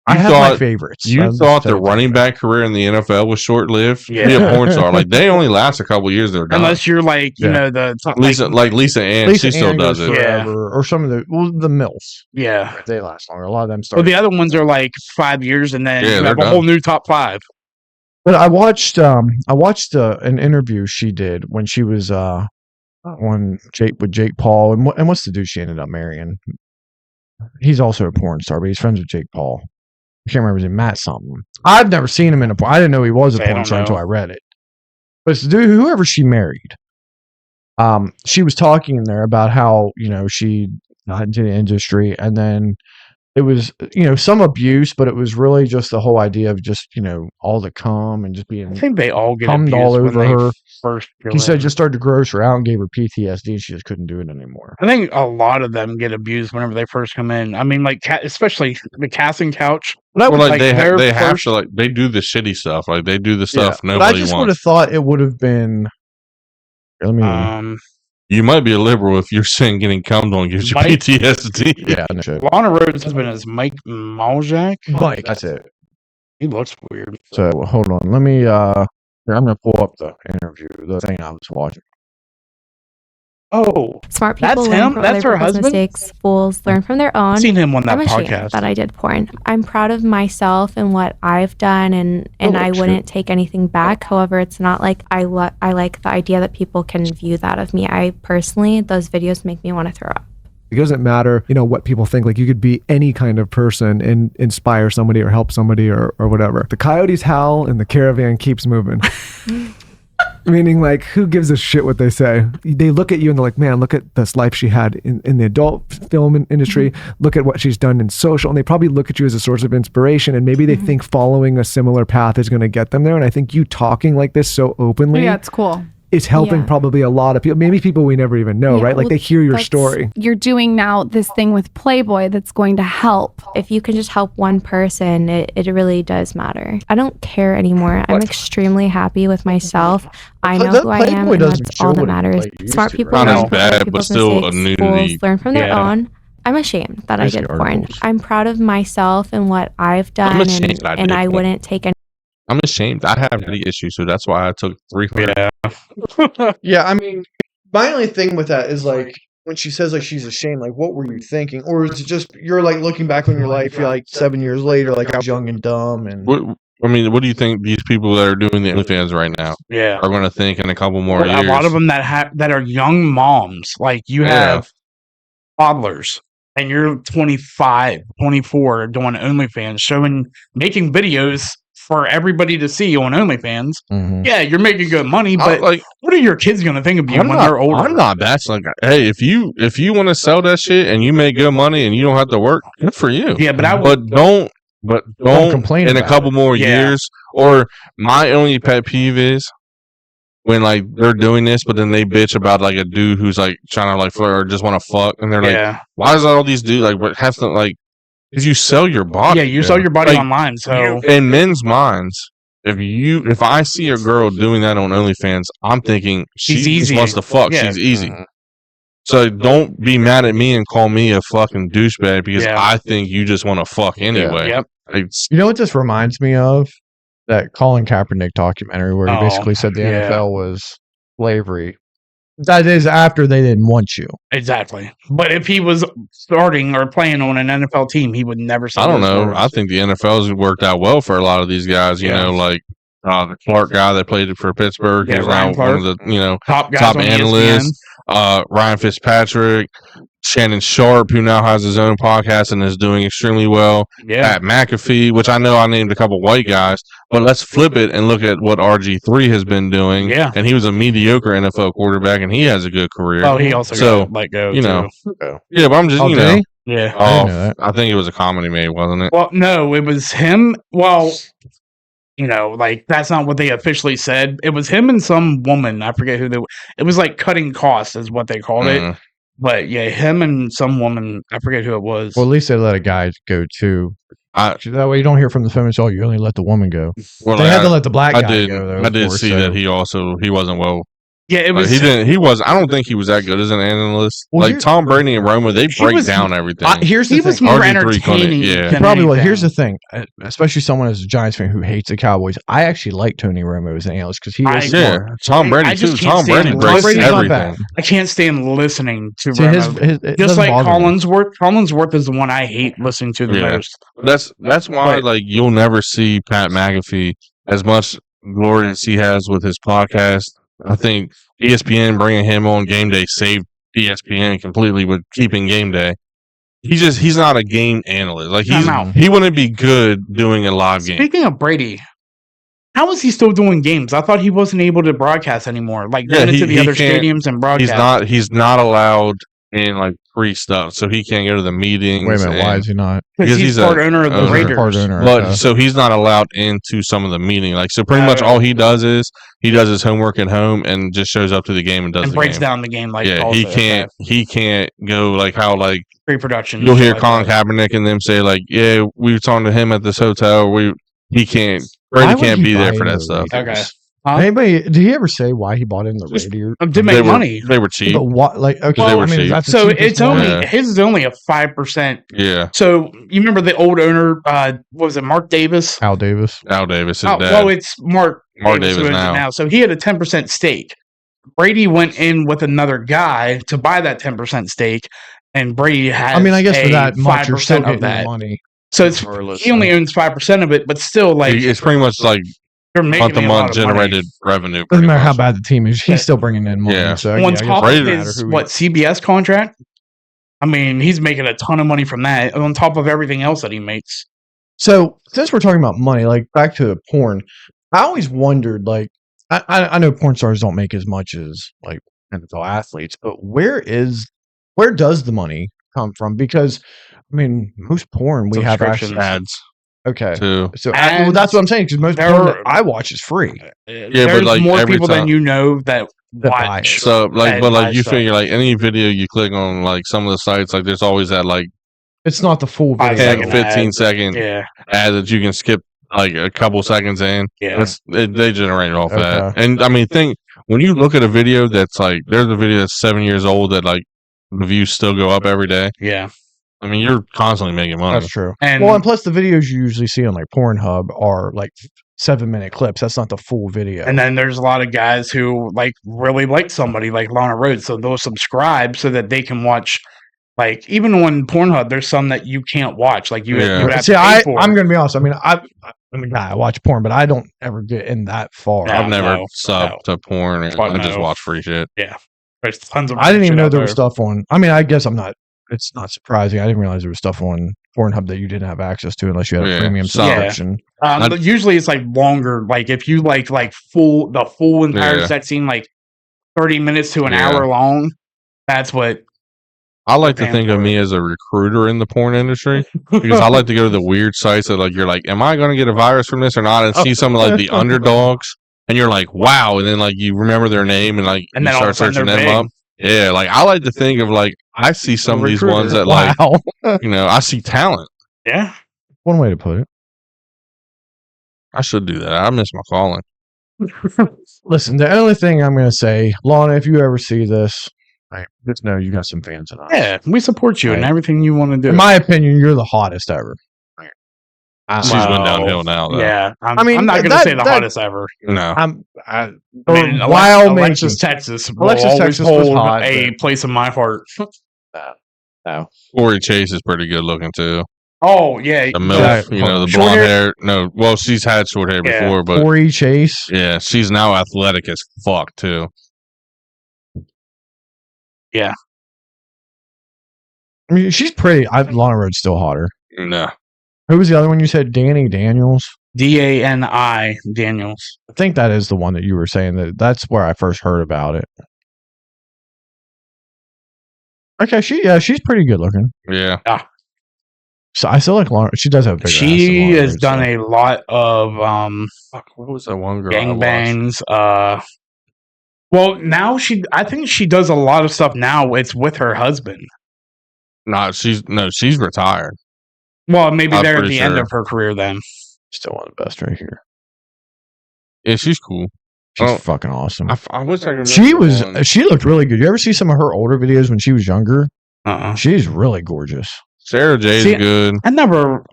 I You have my thought favorites. you I'll just thought tell the you running that. back career in the NFL was short lived. Yeah. Be a porn star. Like they only last a couple years. They're done. unless you're like, you Yeah. know, the Lisa, like Lisa Ann, Lisa she still Ann does goes it. Yeah. forever, or some of the mills. yeah. They last longer. A lot of them Well, start. the other ones are like 5 years, and then Yeah, you they're have a whole done. new top 5. But I watched an interview she did when she was on Jake Paul, and what's the dude she ended up marrying? He's also a porn star, but he's friends with Jake Paul. I can't remember his name, Matt something. I've never seen him in a porn. I didn't know he was a I porn don't star until know. I read it. But it's the dude, whoever she married. She was talking in there about how she got into the industry, and then it was some abuse, but it was really just the whole idea of just all the cum and just I being. think they all get Cummed abused all when over they her. first. go He said in. just started to gross her out and gave her PTSD, and she just couldn't do it anymore. I think a lot of them get abused whenever they first come in. I mean, like especially the casting couch. But I Well, would, like they their they have first- to like they do the shitty stuff. Like they do the stuff but I nobody just would have wants. thought it would have been. Let me. You might be a liberal if you're saying getting cummed on gives you Mike- PTSD. yeah, no shit. Lana Rhodes' husband is Mike Maljak. Mike, that's it. He looks weird. So hold on, let me. I'm gonna pull up the interview, the thing I was watching. Oh, Smart That's people learn him? from That's other her people's husband? mistakes. Fools learn from their own. I've seen him on that I'm ashamed podcast. that I did porn. I'm proud of myself and what I've done, and Oh, I shit. wouldn't take anything back. However, it's not like I like the idea that people can view that of me. I personally, those videos make me want to throw up. It doesn't matter, what people think. Like, you could be any kind of person and inspire somebody or help somebody or whatever. The coyotes howl and the caravan keeps moving. Meaning, like, who gives a shit what they say? They look at you and they're like, man, look at this life she had in the adult film industry. Look at what she's done in social. And they probably look at you as a source of inspiration. And maybe they think following a similar path is going to get them there. And I think you talking like this so openly Yeah, it's cool. is helping Yeah. probably a lot of people. Maybe people we never even know, Yeah, right? Like, well, they hear your that's- story. You're doing now this thing with Playboy that's going to help. If you can just help one person, it really does matter. I don't care anymore. I'm extremely happy with myself. I know That who I am, Playboy and doesn't that's all show that it matters. like it used Smart to, people right? learn Not as from bad, other but people's still a mistakes. nudity. Fools learn from their Yeah. own. I'm ashamed that I I see did porn. articles. I'm proud of myself and what I've done, ashamed I and did I porn. wouldn't take any. I'm ashamed. I have daddy issues, so that's why I took 300. Yeah. Yeah, I mean, my only thing with that is like when she says like she's ashamed, like what were you thinking, or is it just you're like looking back on your life, you're like 7 years later, like I was young and dumb, and What do you think these people that are doing the OnlyFans right now Yeah. are going to think in a couple more A years? lot of them that are young moms. Like you Yeah. have toddlers and you're 25, 24 doing OnlyFans, making videos for everybody to see on OnlyFans. Mhm. Yeah, you're making good money, I- but like, what are your kids going to think of you I'm when not, they're older? I'm not bashing. Like, hey, if you want to sell that shit and you make good money and you don't have to work, good for you. Yeah, but I would. But don't complain in a about couple it. more Yeah. years. Or my only pet peeve is when like they're doing this, but then they bitch about like a dude who's like trying to like flirt or just want to fuck, and they're like, Yeah, why is all these dudes like what have to like? Because you sell your body. yeah, you sell your body Like, online, so in men's minds, if I see a girl doing that on OnlyFans, I'm thinking she She's just easy. wants to fuck. Yeah. She's easy. So don't be mad at me and call me a fucking douchebag because Yeah. I think you just want to fuck anyway. yep. It's, You know what this reminds me of? That Colin Kaepernick documentary where he Oh, basically said the yeah. NFL was slavery. That is after they didn't want you. Exactly. But if he was starting or playing on an NFL team, he would never say I don't those know. words. I think the NFL's worked out well for a lot of these guys. You Yeah. know, like the Clark guy that played for Pittsburgh, Yeah, who's Ryan now one of the top guys top on analysts. Ryan Fitzpatrick, Shannon Sharp, who now has his own podcast and is doing extremely well. ESPN. Yeah. Pat McAfee, which I know I named a couple white guys, but let's flip it and look at what RG3 has been doing. Yeah. And he was a mediocre NFL quarterback and he has a good career. Oh, he also So, got let go. you know, too. yeah, but I'm just, Oh, you did know, he? Yeah. I didn't Oh, know that. I think it was a comedy made, wasn't it? Well, no, it was him. Well, like that's not what they officially said. It was him and some woman. I forget who they. It was like cutting costs, is what they called it. Mhm. But yeah, him and some woman. I forget who it was. Well, at least they let a guy go too. I That way you don't hear from the feminists. Oh, you only let the woman go. well, They like, had to let the black I guy did. go. Though, I of did course, see so- that he wasn't well. yeah, it Like, was. he didn't. He was. I don't think he was that good as an analyst. Well, like here- Tom Brady and Roma, they He break was- down everything. Here's the He thing. was more RG3 couldn't- entertaining. yeah. than Probably. Well, here's the anything. thing. Especially someone as a Giants fan who hates the Cowboys. I actually like Tony Romo as an analyst because he I- is yeah, smart. Tom Brady I too. just can't Tom stand Brady him. breaks Tom Brady's not everything. bad. I can't stand listening to See, Romo. it Just doesn't like bother me. Collinsworth. Collinsworth is the one I hate listening to the Yeah. most. That's why But- like you'll never see Pat McAfee as much glory as he has with his podcast. I think ESPN bringing him on Game Day saved ESPN completely with keeping Game Day. He's not a game analyst. Like Time out. he wouldn't be good doing a live game. Speaking of Brady, how is he still doing games? I thought he wasn't able to broadcast anymore. Like Yeah, going into the he other can't- stadiums and broadcast. He's not allowed in like free stuff, so he can't go to the meetings. Wait a minute. Why and- is he not? because because he's he's part a owner of the owner. Raiders. Part owner. But okay. so he's not allowed into some of the meeting. Like so, pretty much all he does is he does his homework at home and just shows up to the game and does And the breaks game. down the game like Yeah, also, he can't go like how like pre-production. you'll hear shit Colin like that. Kaepernick and them say like, yeah, we were talking to him at this hotel. He can't. Why Brady would can't he be there buy for into that the stuff. Raiders? Okay. Huh? Anybody? Did he ever say why he bought in the Just- Raiders? To make They were money. They were cheap. But what? Like okay, They were I mean, cheap. that's the So cheapest it's only one. Yeah. his is only a 5%. Yeah, So you remember the old owner? What was it, Mark Davis? Al Davis. Al Davis, his Oh, dad. well, it's Mark Davis who owns it now. So he had a 10% stake. Brady went in with another guy to buy that 10% stake, and Brady has. I mean, I guess for a that much, you're still 5% getting of that. your money. So it's regardless, he only so. owns 5% of it, but still, like it's pretty much like they're making month to a lot month of money. generated revenue. Doesn't pretty matter how much. bad the team is. Yeah. He's still bringing in money. Yeah. So On yeah, I guess top it of doesn't Brady- matter his who he- CBS contract, I mean, he's making a ton of money from that. On top of everything else that he makes. So since we're talking about money, like back to porn, I always wondered, like, I know porn stars don't make as much as like NFL athletes, but where does the money come from? Because I mean, most porn we have access. Subscriptions. ads Okay, too. so Ads, well, that's what I'm saying. Because most there porn are- that I watch is free. There's like, more every people than time- you know that That buy watch. it. So like, and but like buy you stuff. figure like any video you click on like some of the sites like there's always that like It's not the full 5 video. 10, second 15 ad. second Yeah, ad that you can skip like a couple seconds in. yeah. They generate off that. Okay. And I mean, think when you look at a video that's like there's a video that's 7 years old that like the views still go up every day. Yeah. I mean, you're constantly making money. That's true. And Well, and plus the videos you usually see on like Pornhub are like 7-minute clips. That's not the full video. and then there's a lot of guys who like really like somebody like Lana Rhodes, so they'll subscribe so that they can watch. Like even on Pornhub, there's some that you can't watch. Like you, Yeah. you would have See, to pay for. I'm gonna be honest. I mean, I'm a guy. I watch porn, but I don't ever get in that far. Yeah. I've never no, subbed to porn. And Fuck I just no. watch free shit. There's tons of. I didn't even shit know out there was stuff on. I mean, I guess I'm not. It's not surprising. I didn't realize there was stuff on Pornhub that you didn't have access to unless you had a Yeah, premium so- subscription. I- But usually it's like longer. Like if you like the full entire Yeah. sex scene, like 30 minutes to an Yeah. hour long. That's what. I like to Damn think of for me as a recruiter in the porn industry because I like to go to the weird sites that like you're like, am I going to get a virus from this or not? And see some of like the underdogs, and you're like, wow, and then like you remember their name and like And you then all of start a sudden searching they're them big. up. Yeah, like I like to think of like I see some of these Recruiter. ones that like Wow. I see talent. Yeah. One way to put it. I should do that. I miss my calling. Listen, the only thing I'm going to say, Lana, if you ever see this, right, just know you got some fans in us. Yeah, we support you in Right. everything you want to do. In my opinion, you're the hottest ever. She's Wow. went downhill now, though. Yeah, I'm, I mean, I'm not going to that- say the that- hottest ever. No, I mean, while Alexis, mentioned- Texas, will Alexis, always Texas was hold hot, a but- place in my heart. Corey Chase is pretty good looking too. Oh yeah, The yeah. milf, you know, the Short blonde hair? hair. No, well, she's had short hair Yeah. before, but Corey Chase. yeah, she's now athletic as fuck too. I mean, she's pretty. Lana Rhodes still hotter. No, Who was the other one you said? Danny Daniels. Dani Daniels. I think that is the one that you were saying. That's where I first heard about it. Okay, she's pretty good looking. Yeah. So I still like Lauren. She does have a bigger ass than She Lauren has Rose, done so. a lot of Fuck, what was that one girl I watched? gangbangs. Well, now I think she does a lot of stuff now. It's with her husband. She's retired. Well, maybe I'm they're at pretty the end sure. of her career then. Still one of the best right here. Yeah, she's cool. She's Oh, fucking awesome. I wish I could. She remember one. she looked really good. You ever see some of her older videos when she was younger? She's really gorgeous. Sarah J's See, good. I never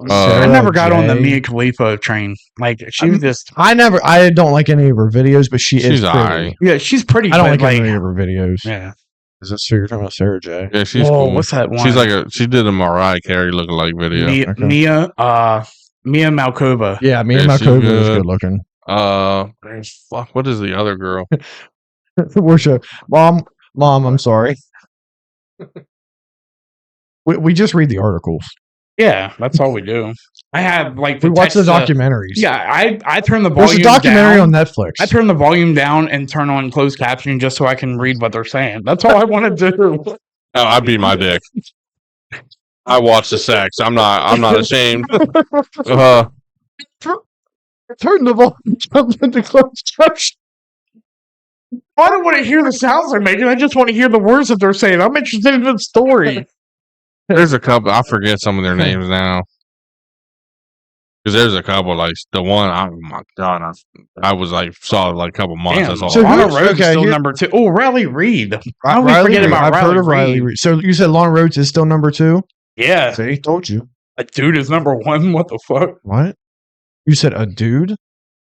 got on the Mia Khalifa train. Like she was just. I don't like any of her videos, but she's She's pretty. alright. Yeah, she's pretty. I don't but, like any of her videos. Yeah. Is this who you're talking about, Sarah J? Yeah, she's Whoa, cool. what's that one? She's she did a Mariah Carey lookalike video. Mia Malkova. Yeah, Mia Yeah, she's Malkova is good. good looking. Fuck, what is the other girl? Worship, mom, I'm sorry. We just read the articles. Yeah, that's all we do. I had like We watch the text, documentaries. Yeah, I turn the There's volume. a documentary down. on Netflix. I turn the volume down and turn on closed captioning just so I can read what they're saying. That's all I want to do. Oh, I beat my dick. I watch the sex. I'm not ashamed. Turn the volume down into closed caption. I don't want to hear the sounds they're making. I just want to hear the words that they're saying. I'm interested in the story. There's a couple. I forget some of their names now. Because there's a couple, like the one. Oh my god, I was like saw like a couple months. Damn, That's all. So Lana who's- Rhodes is okay, still here- number 2. Oh, Riley Reid. How do we Riley forget Reid. about I've Riley heard of Riley Reid? Reid. So you said Lauren Rhodes is still number 2? Yeah, See, told you. a dude is number 1. What the fuck? What? You said a dude?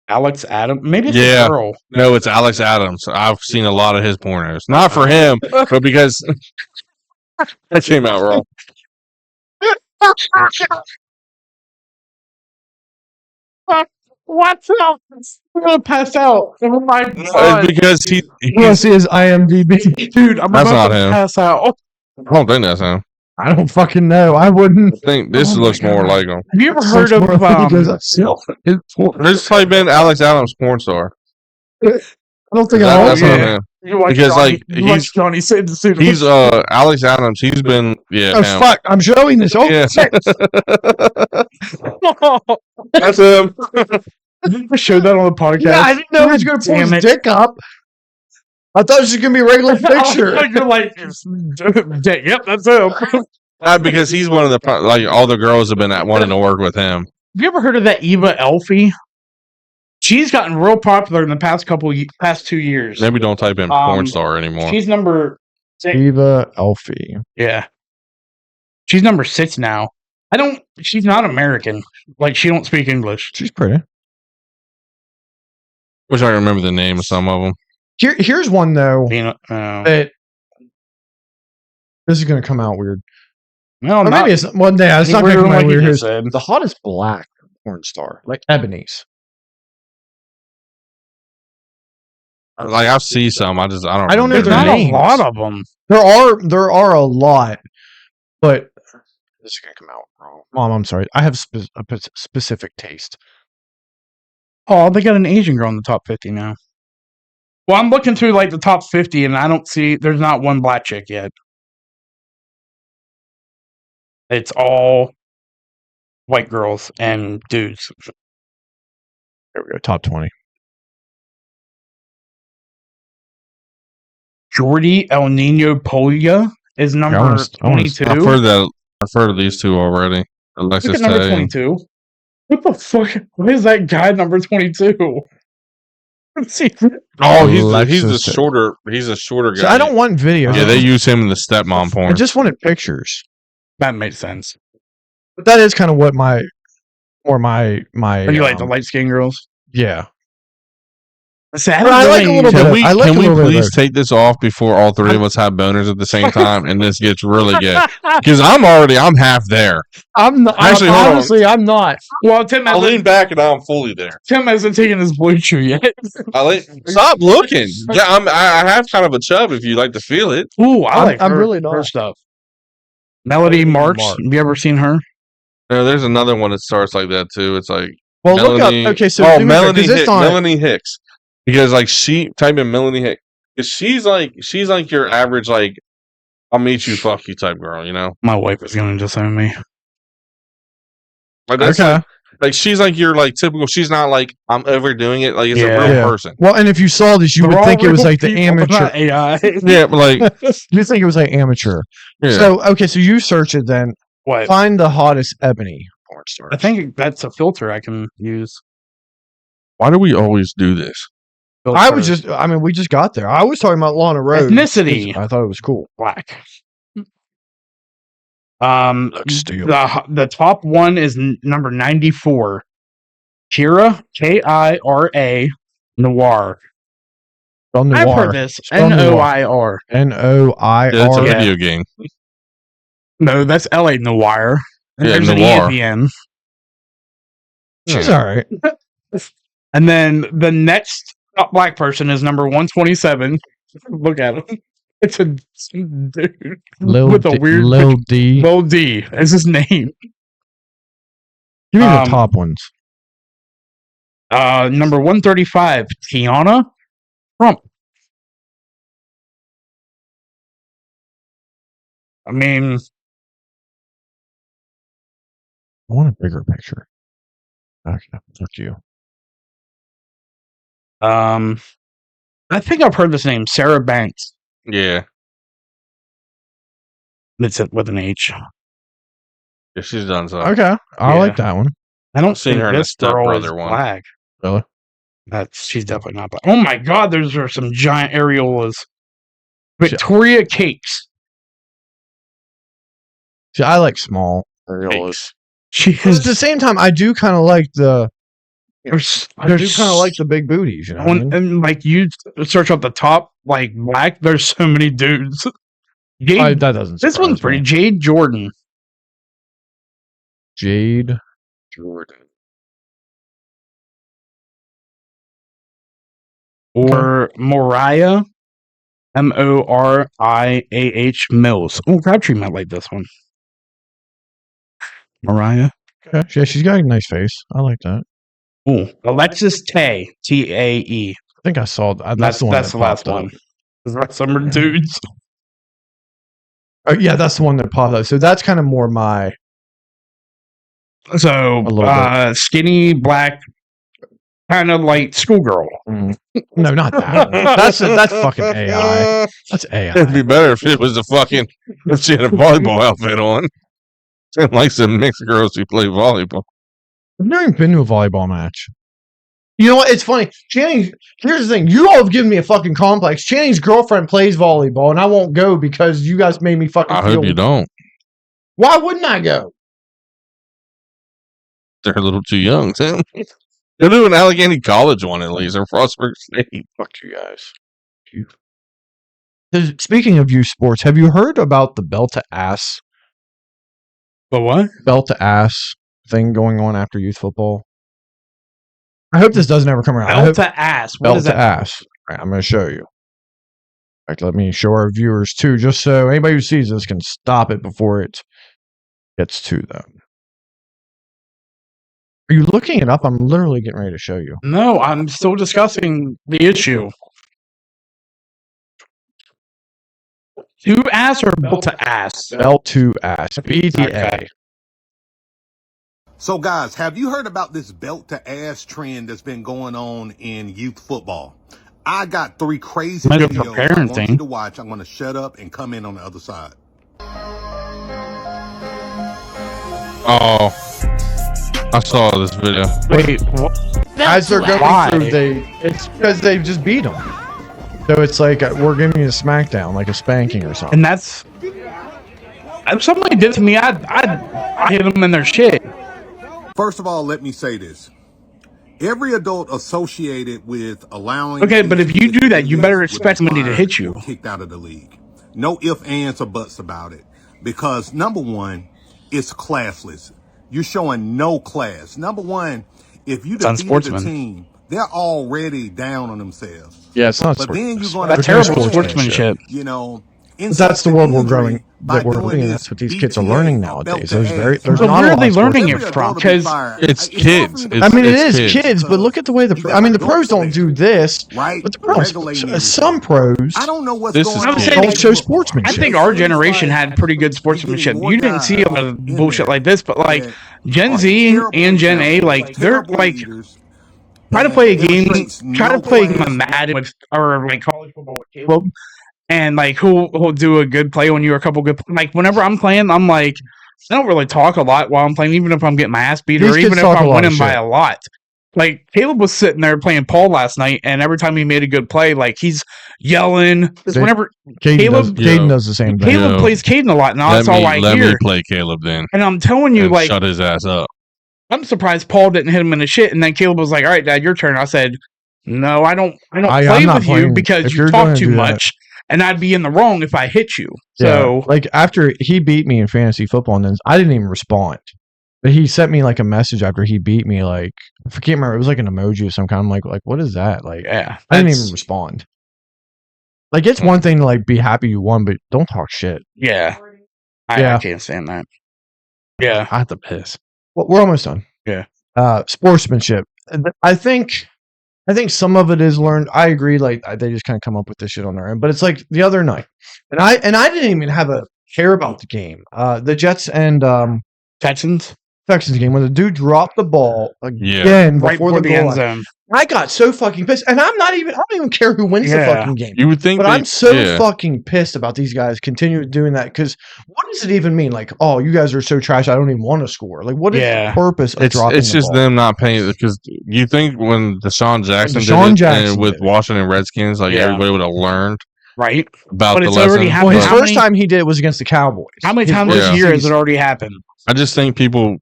Alex Adams. Maybe it's Yeah. a girl. No, it's Alex Adams. I've seen a lot of his pornos. Not for him, but because that came out wrong. What's up? I'm gonna pass out. Oh my It's god, because he. Yes, he is IMDb. dude! I'm That's about not to him. pass out. I don't think that's him. I don't fucking know. I wouldn't. I think this Oh my looks more God. like him. Have you ever Looks heard of? more like he goes, "I still- Just type in Alex Adams porn star. I don't think I That's know. not yeah. him. You watch Because, Johnny, like, you watch Johnny Sid the Suit. He's Alex Adams. He's been Oh, him. fuck. I'm showing this. Oh, Yeah. shit. That's him. Did you show that on the podcast? Yeah, I didn't know he was going to pull Damn his it. dick up. I thought it was just going to be a regular picture. You're like, yep, that's him. Because he's one of the like all the girls have been wanting to work with him. Have you ever heard of that Eva Elfie? She's gotten real popular in the past past 2 years. Maybe don't type in porn star anymore. She's number 6. Eva Elfie. Yeah. She's number 6 now. She's not American. Like, she don't speak English. She's pretty. Wish I remember the name of some of them. Here's one, though, You know, that this is going to come out weird. no, Or not maybe it's one day. It's not going to come like out you weird. just Here's said. the hottest black porn star, like Ebony's. Like I see some. I don't. I don't know There's their not names. a lot of them. There are a lot, but this is going to come out wrong. Mom, I'm sorry. I have a specific taste. Oh, they got an Asian girl in the top 50 now. Well, I'm looking through like the top 50, and I don't see. There's not one black chick yet. It's all white girls and dudes. There we go. Top 20. Jordi El Nino Polia is number I wanna- 22. I've heard that. I've heard of these two already. Look Alexis at number Tay. 22. What the fuck? Why is that guy number 22? Let's see. Oh, he's Alexis the Tay. shorter. He's a shorter guy. So I don't want videos. Yeah, they use him in the stepmom I porn. just wanted pictures. That makes sense. But that is kind of what my Are you like the light skinned girls? yeah. See, But I like a little bit Can of- we I like can a we little bit of please both. take this off before all three of us have boners at the same time and this gets really good? Because I'm half there. I'm not. Actually, hold on. honestly, I'm not. Well, Tim I lean hasn't, back and I'm fully there. Tim hasn't taken his blue chew yet. Stop looking. Yeah, I have kind of a chub if you like to feel it. Ooh, I like I'm her, really her not. stuff. Melody Marks. Mark. Have you ever seen her? There's another one that starts like that too. It's like Well, Melanie. look up. Okay, so oh, do me a favor, 'cause Melanie, it's not- Melanie Hicks. Because like she type in Melanie Hicks. Because she's like your average like I'll meet you, fuck you type girl, you know? My wife is gonna disown me. Like, that's Okay. like she's like your like typical. She's not like I'm overdoing it. Like it's a real Yeah. person. Well, and if you saw this, you They're would all think it was real like the people, amateur. not AI. Yeah, but like You think it was like amateur. yeah. So okay, so you search it then. What? Find the hottest ebony porn star. I think that's a filter I can use. Why do we always do this? I was just. I mean, we just got there. I was talking about Lana Rhodes. Ethnicity. I thought it was cool. black. Looks steel. The top one is number 94. Kira, Kira Noir. Spell I've noir. heard this. Spell Noir. Noir. Yeah, it's a Yeah. video game. No, that's LA Noir. And Yeah, there's an E Noir. at the end. She's all right. And then the next top black person is number 127. Look at him. It's a dude Lil with a D, weird Lil D. Lil D is his name. Give me the um, top ones. Number 135, Tiana Trump. I mean, I want a bigger picture. Okay, fuck you. I think I've heard this name, Sarah Banks. Yeah. It's with an H. Yeah, she's done so. Okay, I Yeah. like that one. I don't seen think her in the this Step girl is Brother one. black. Really? She's definitely not black. Oh my god, those are some giant areolas. She- Victoria Cakes. See, I like small. Cakes. She But at the is. same time, I do kind of like the. There's, I do kind of like the big booties. You know. What I mean? and like you search up the top, like black. There's so many dudes. Jade, That doesn't. this one's surprise pretty. me. Jade Jordan. Jade Jordan. Or Moriah, Moriah Mills. Oh, Crabtree might like this one. Mariah. Okay. Yeah, she's got a nice face. I like that. Oh, Alexis Tay, Tae. I think I saw that. That's the one. that's that the last popped up. one. The rest of them are dudes. Yeah, that's the one that popped up. So that's kind of more my. So, A little skinny, black, kind of like schoolgirl. No, not that. One. That's fucking AI. That's It'd AI. be better if it was a fucking if she had a volleyball outfit on. And like some mixed girls who play volleyball. I've never even been to a volleyball match. You know what? It's funny. Channing, here's the thing. You all have given me a fucking complex. Channing's girlfriend plays volleyball, and I won't go because you guys made me fucking I feel. hope you don't. Why wouldn't I go? They're a little too young, Tim. They're doing Allegheny College one at least, or Frostburg State. Fuck you guys. Speaking of youth sports, have you heard about the belt to ass thing going on after youth football? I hope this doesn't ever come around. I hope Belt to ass. What belt is to that? ass. Right, I'm going to show you. In fact, let me show our viewers too, just so anybody who sees this can stop it before it gets to them. Are you looking it up? I'm literally getting ready to show you. No, I'm still discussing the issue. To ass or belt to ass? Belt to ass. BTA. Okay. So, guys, have you heard about this belt to ass trend that's been going on in youth football? I got 3 crazy Might be for videos I want parenting. you to watch. I'm going to shut up and come in on the other side. Oh, I saw this video. Wait, what? As they're going Why? through, it's because they just beat them. So it's like we're giving you a smackdown, like a spanking or something. And that's if somebody did it to me, I'd hit them in their shit. First of all, let me say this. Every adult associated with allowing... Okay, but if you do that, you better would expect be somebody to fired hit you. or kicked out of the league. No ifs, ands, or buts about it. Because, number one, it's classless. You're showing no class. Number one, if you defeated the unsportsman. team, they're already down on themselves. Yeah, it's not But then you're sports. going That's to terrible sportsmanship. sportsmanship. you know, But that's the world we're growing, by that we're doing living in. this That's what these kids are BTA learning or nowadays. belt There's to very, ass. there's But not where a are lot they of sports learning that- it from? Because It's kids. I mean, it is kids. kids, but look at the way I mean, the pros don't do this. Right? But the pros, Regulating some everything. pros I don't know what's This going is on. kids. saying, don't show I sportsmanship. think our generation had pretty good sportsmanship. You didn't see a lot of bullshit like this, but like Gen Z and Gen A, like they're like try to play a game, try to play a Madden with or like college football with Caleb, and like who'll do a good play on you or a couple good like whenever I'm playing, I'm like I don't really talk a lot while I'm playing, even if I'm getting my ass beat These or even kids if talk a I'm lot of winning by shit. a lot. Like Caleb was sitting there playing Paul last night, and every time he made a good play, like he's yelling. 'Cause They- whenever Caden Yo. does the same thing. Caleb Yo. plays Caden a lot, and Let that's all I me hear. play Caleb then. And I'm telling you, And like shut his ass up. I'm surprised Paul didn't hit him in the shit. And then Caleb was like, "All right, Dad, your turn." I said, "No, I don't I'm play not with you playing. because If you you're talk gonna too do that- much, and I'd be in the wrong if I hit you." Yeah, So like after he beat me in fantasy football, and then I didn't even respond. But he sent me like a message after he beat me. Like I can't remember. It was like an emoji of some kind. I'm like what is that? Like yeah, I didn't that's- even respond. Like it's one thing to like be happy you won, but don't talk shit. Yeah, I Yeah. can't stand that. Yeah, I have to piss. Well, we're almost done. Yeah. Sportsmanship. I think some of it is learned. I agree. Like they just kind of come up with this shit on their own. But it's like the other night, and I didn't even have a care about the game. The Jets and Texans Texans game when the dude dropped the ball Yeah. again right before before the the goal end line. zone. I got so fucking pissed, and I don't even care who wins the Yeah. fucking game. You would think But they- I'm so yeah. fucking pissed about these guys continuing doing that because what does it even mean? Like, oh, you guys are so trash. I don't even want to score. Like, what is Yeah. the purpose of It's dropping it's the just ball? them not paying because you think when Deshaun Jackson Deshaun did it Jackson and with did it. Washington Redskins, like Yeah. everybody would have learned Right? about But the it's lesson. already happened. Well, his How first many- time he did it was against the Cowboys. How many His times first this year has season. it already happened? I just think people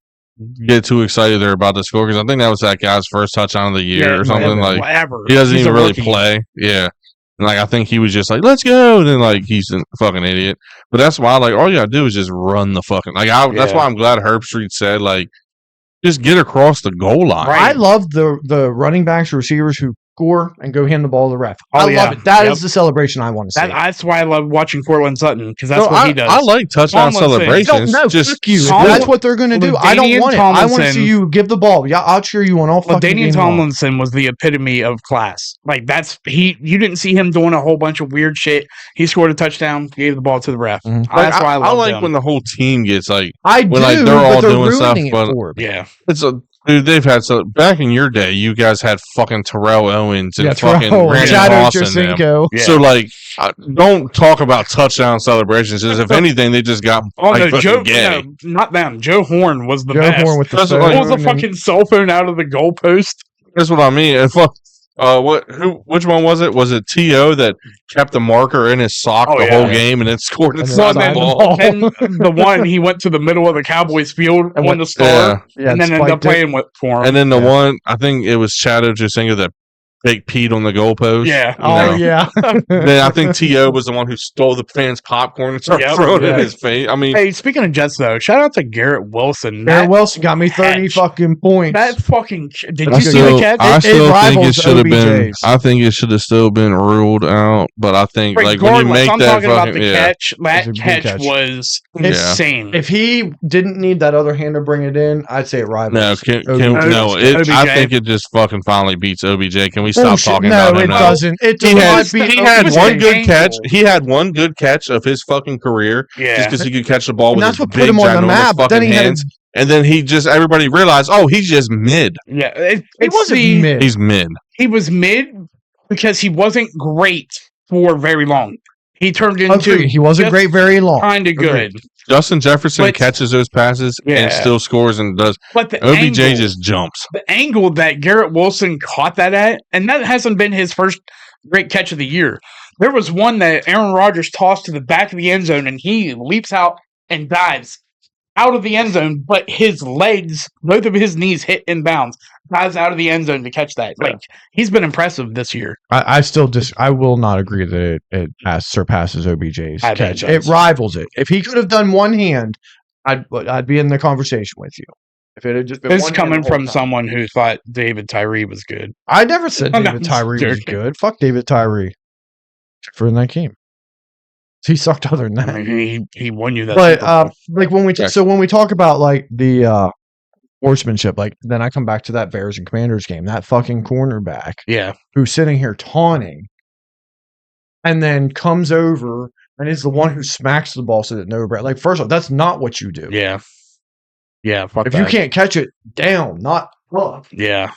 get too excited they're about to score because I think that was that guy's first touchdown of the year or something. Like whatever. he doesn't He's even a really rookie. play. Yeah. And like I think he was just like, let's go. And then like he's a fucking idiot. But that's why like all you gotta do is just run the fucking that's Yeah. why I'm glad Herb Street said like just get across the goal line. Right. I love the running backs, receivers who score and go hand the ball to the ref. Oh, I yeah. love it. That is Yep. the celebration I want to see. That's why I love watching Cortland Sutton because that's No, what he does. I like touchdown Tomlinson. celebrations. no, just fuck you. If Tomlin- that's what they're going to do. I don't LaDainian want it. I want to Tomlinson- see you give the ball. Yeah, I'll cheer you on all fucking Daniel game long. Tomlinson was the epitome of class. Like that's you didn't see him doing a whole bunch of weird shit. He scored a touchdown, gave the ball to the ref. Mhm. That's why I love like him. when the whole team gets like I do, When, like, they're but all they're doing stuff, ruining it but- for me. yeah, it's a dude. They've had so back in your day, you guys had fucking Terrell Owens and Yeah, fucking Terrell, Randy Shadow Moss and them. Jacinko. Yeah. So like, don't talk about touchdown celebrations. As if anything, they just got oh like, no, fucking Joe, gay. no, not them. Joe Horn was the Joe best. Horn with the That's what Pulls phone a and- fucking cell phone out of the goalpost. That's what I mean. And fuck, which one was it? Was it T.O. that kept the marker in his sock Oh, the yeah. whole game and then scored And inside then the signed the ball? ball. And the one he went to the middle of the Cowboys field And on went- the star, Yeah. Yeah, and then ended up spiked it. playing with for him. And then the Yeah. one, I think it was Shadow Jacinko that fake peed on the goalpost. Yeah. You Oh know? yeah. Then I think T.O. was the one who stole the fans' popcorn and started Yep. throwing it in Yeah. his face. I mean, Hey, speaking of Jets though, shout out to Garrett Wilson. Garrett That- Wilson got me 30 catch. fucking points. That fucking did I you see still- the catch? I It still think it rivals should have been. OBJ's. I think it should have still been ruled out. But I think like when you Regardless, make I'm that talking about fucking the yeah, catch. That It's a good catch, catch. was Yeah. insane. If he didn't need that other hand to bring it in, I'd say it rivals. no, OBJ. no. I OBJ. think it just fucking finally beats OBJ. Can we stop Bullshit. talking no, about him it now? doesn't. It He does had, not beat he it had was one an good angle. catch. He had one good catch of his fucking career just yeah, because he could catch the ball And with that's his what put big him on the ginormous map. But then fucking he had hands. And then he just everybody realized, oh, he's just mid. yeah. He It's wasn't the- mid. He's mid. He was mid because he wasn't great for very long. He turned into Agreed. He wasn't just great very long. kind of good. Justin Jefferson But- catches those passes Yeah. and still scores and does. But the OBJ angle, just jumps. the angle that Garrett Wilson caught that at, and that hasn't been his first great catch of the year. There was one that Aaron Rodgers tossed to the back of the end zone, and he leaps out and dives out of the end zone, but his legs, both of his knees hit in bounds, dives out of the end zone to catch that. Like he's been impressive this year. I still I will not agree that it surpasses OBJ's I bet it catch. It does. rivals it. If he could have done one hand, I'd be in the conversation with you. If it had just been This is one hand coming the whole from time. someone who thought David Tyree was good. I never said I'm David just Tyree was joking. good. Fuck David Tyree for that game. He sucked other than that. I mean, he won you that. But Super Bowl. like when we talk about like the sportsmanship, like then I come back to that Bears and Commanders game. That fucking cornerback yeah, who's sitting here taunting, and then comes over and is the one who smacks the ball so that no Brett. Like first of all, that's not what you do. yeah. Fuck If that. you can't catch it, down, not up. Yeah,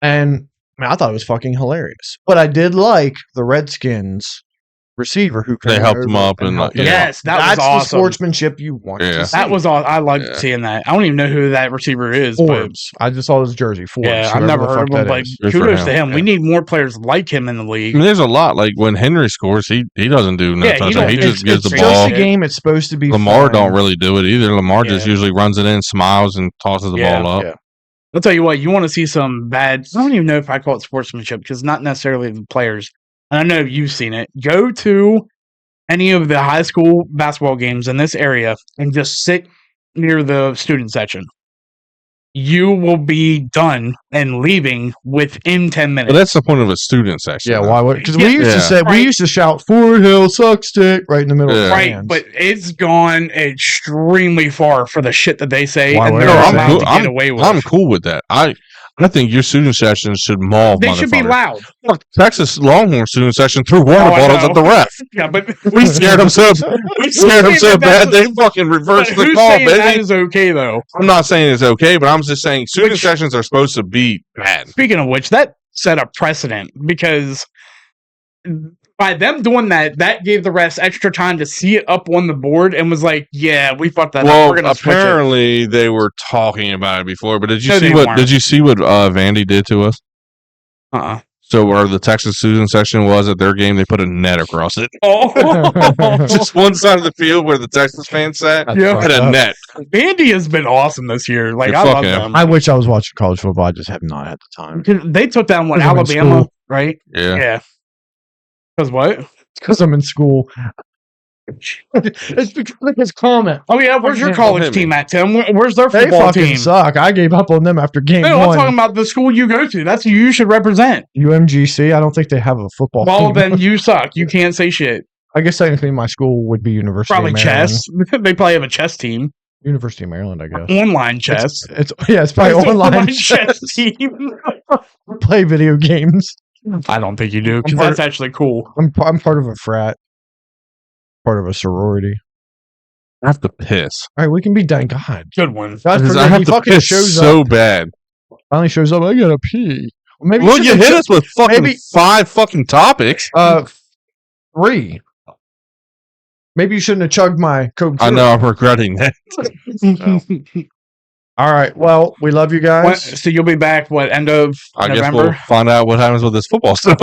And I thought it was fucking hilarious. But I did like the Redskins receiver who They came helped him over up and, helped like, him yeah. out. Yes, that was That's the awesome. sportsmanship you want Yeah. to see. that was all. I liked Yeah. seeing that. I don't even know who that receiver is, but Forbes. I just saw his jersey. Forbes. yeah, I've whoever never the heard fuck of him. that Like, is. Good for kudos to him, him. We yeah. need more players like him in the I league. mean, there's a lot. Like when Henry scores, he doesn't do no Yeah, he touchdown. don't He do just gives the it's just ball. a game. It's supposed to be. Lamar fun. don't really do it either. Lamar just Yeah. usually runs it in, smiles, and tosses the Yeah. ball up. Yeah. I'll tell you what, you want to see some bad. I don't even know if I call it sportsmanship because not necessarily the players. And I know you've seen it. Go to any of the high school basketball games in this area and just sit near the student section. You will be done and leaving within 10 minutes. But that's the point of a student section. Yeah, though. why would? Because Yeah. we used to Yeah. say we Right. used to shout "Fort Hill sucks stick" right in the middle of the Yeah. Right, fans. but it's gone extremely far for the shit that they say, Why and would they're it? No, I'm allowed cool. to get away with. I'm cool with that. I think your student sessions should maul They should be motherfuckers. loud. Fuck, Texas Longhorn student section threw water Oh, I bottles know. at the ref. Yeah, but We scared them so. We scared them so saying bad that they was- fucking But reversed the who's call, saying that baby. is okay though? I'm not saying it's okay, but I'm just saying student Which- sessions are supposed to be bad. Speaking of which, that set a precedent because by them doing that, that gave the refs extra time to see it up on the board and was like, "Yeah, we fucked that up. Well, We're gonna switch it." apparently they were talking about it before. But did you No, see they what? weren't. Did you see what Vandy did to us? Uh-uh. So where the Texas student section was at their game, they put a net across it. Oh, Just one side of the field where the Texas fans sat That's Yeah. fucked had a up. net. Vandy has been awesome this year. Like Yeah, I fuck love him. them. I wish I was watching college football. I just have not had the time. They took down what Because I'm in Alabama, school. right? Yeah. Yeah. Because what? Because I'm in school. It's because of his comment. Oh yeah, where's your Yeah, college hit me. team at, Tim? Where's their They football fucking team? suck. I gave up on them after game No, I'm talking one. about the school you go to. That's who you should represent. UMGC. I don't think they have a football Well, team. then you suck. You can't say shit. I guess technically my school would be University Probably of Maryland. chess. They probably have a chess team. University of Maryland, I guess. Online chess. It's it's probably It's an online chess. team. Play video games. I don't think you do because I'm part- that's actually cool. I'm part of a frat. Part of a sorority. I have to piss. All right, we can be done. God, Good one. God Because forbid I have he to fucking piss shows so up. bad. Finally shows up. I gotta pee. Well, maybe Well, should you have hit ju- us with fucking maybe- 5 fucking topics. 3. Maybe you shouldn't have chugged my Coke. I know. I'm regretting that. All right. Well, we love you guys. So you'll be back end of I guess November? we'll find out what happens with this football stuff.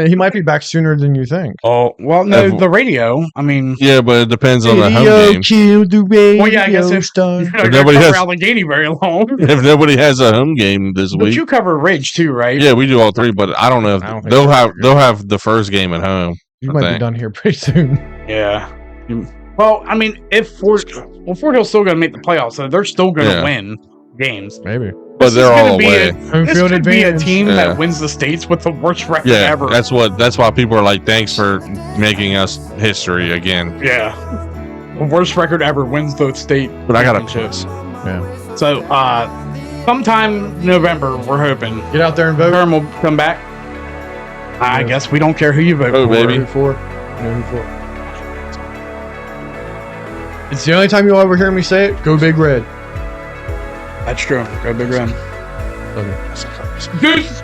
He might be back sooner than you think. Oh well, no, Ev- the radio. I mean, Yeah, but it depends on the home Video game. killed the radio Well, yeah, I guess if- star. you're not gonna nobody cover has- Allegheny very long. If nobody has a home game this But week, you cover Ridge too, right? yeah, we do all 3. But I don't know if I don't think they'll so. have the first game at home. You I might be think. done here pretty soon. Yeah. Well, I mean, if Fort Hill's still going to make the playoffs, so they're still going to Yeah. win games. Maybe. But This is they're gonna all be away. Home This field could be a advantage. team Yeah. that wins the states with the worst record Yeah, ever. that's why people are like, thanks for making us history again. Yeah. The worst record ever wins the state. But I gotta championships. Yeah. So, sometime November, we're hoping. Get out there and vote. Term will come back. I Yeah. guess we don't care who you vote Oh, for. baby. Who for? No, who for? It's the only time you'll ever hear me say it. Go Big Red. That's true. Go Big Red. Okay. Goose!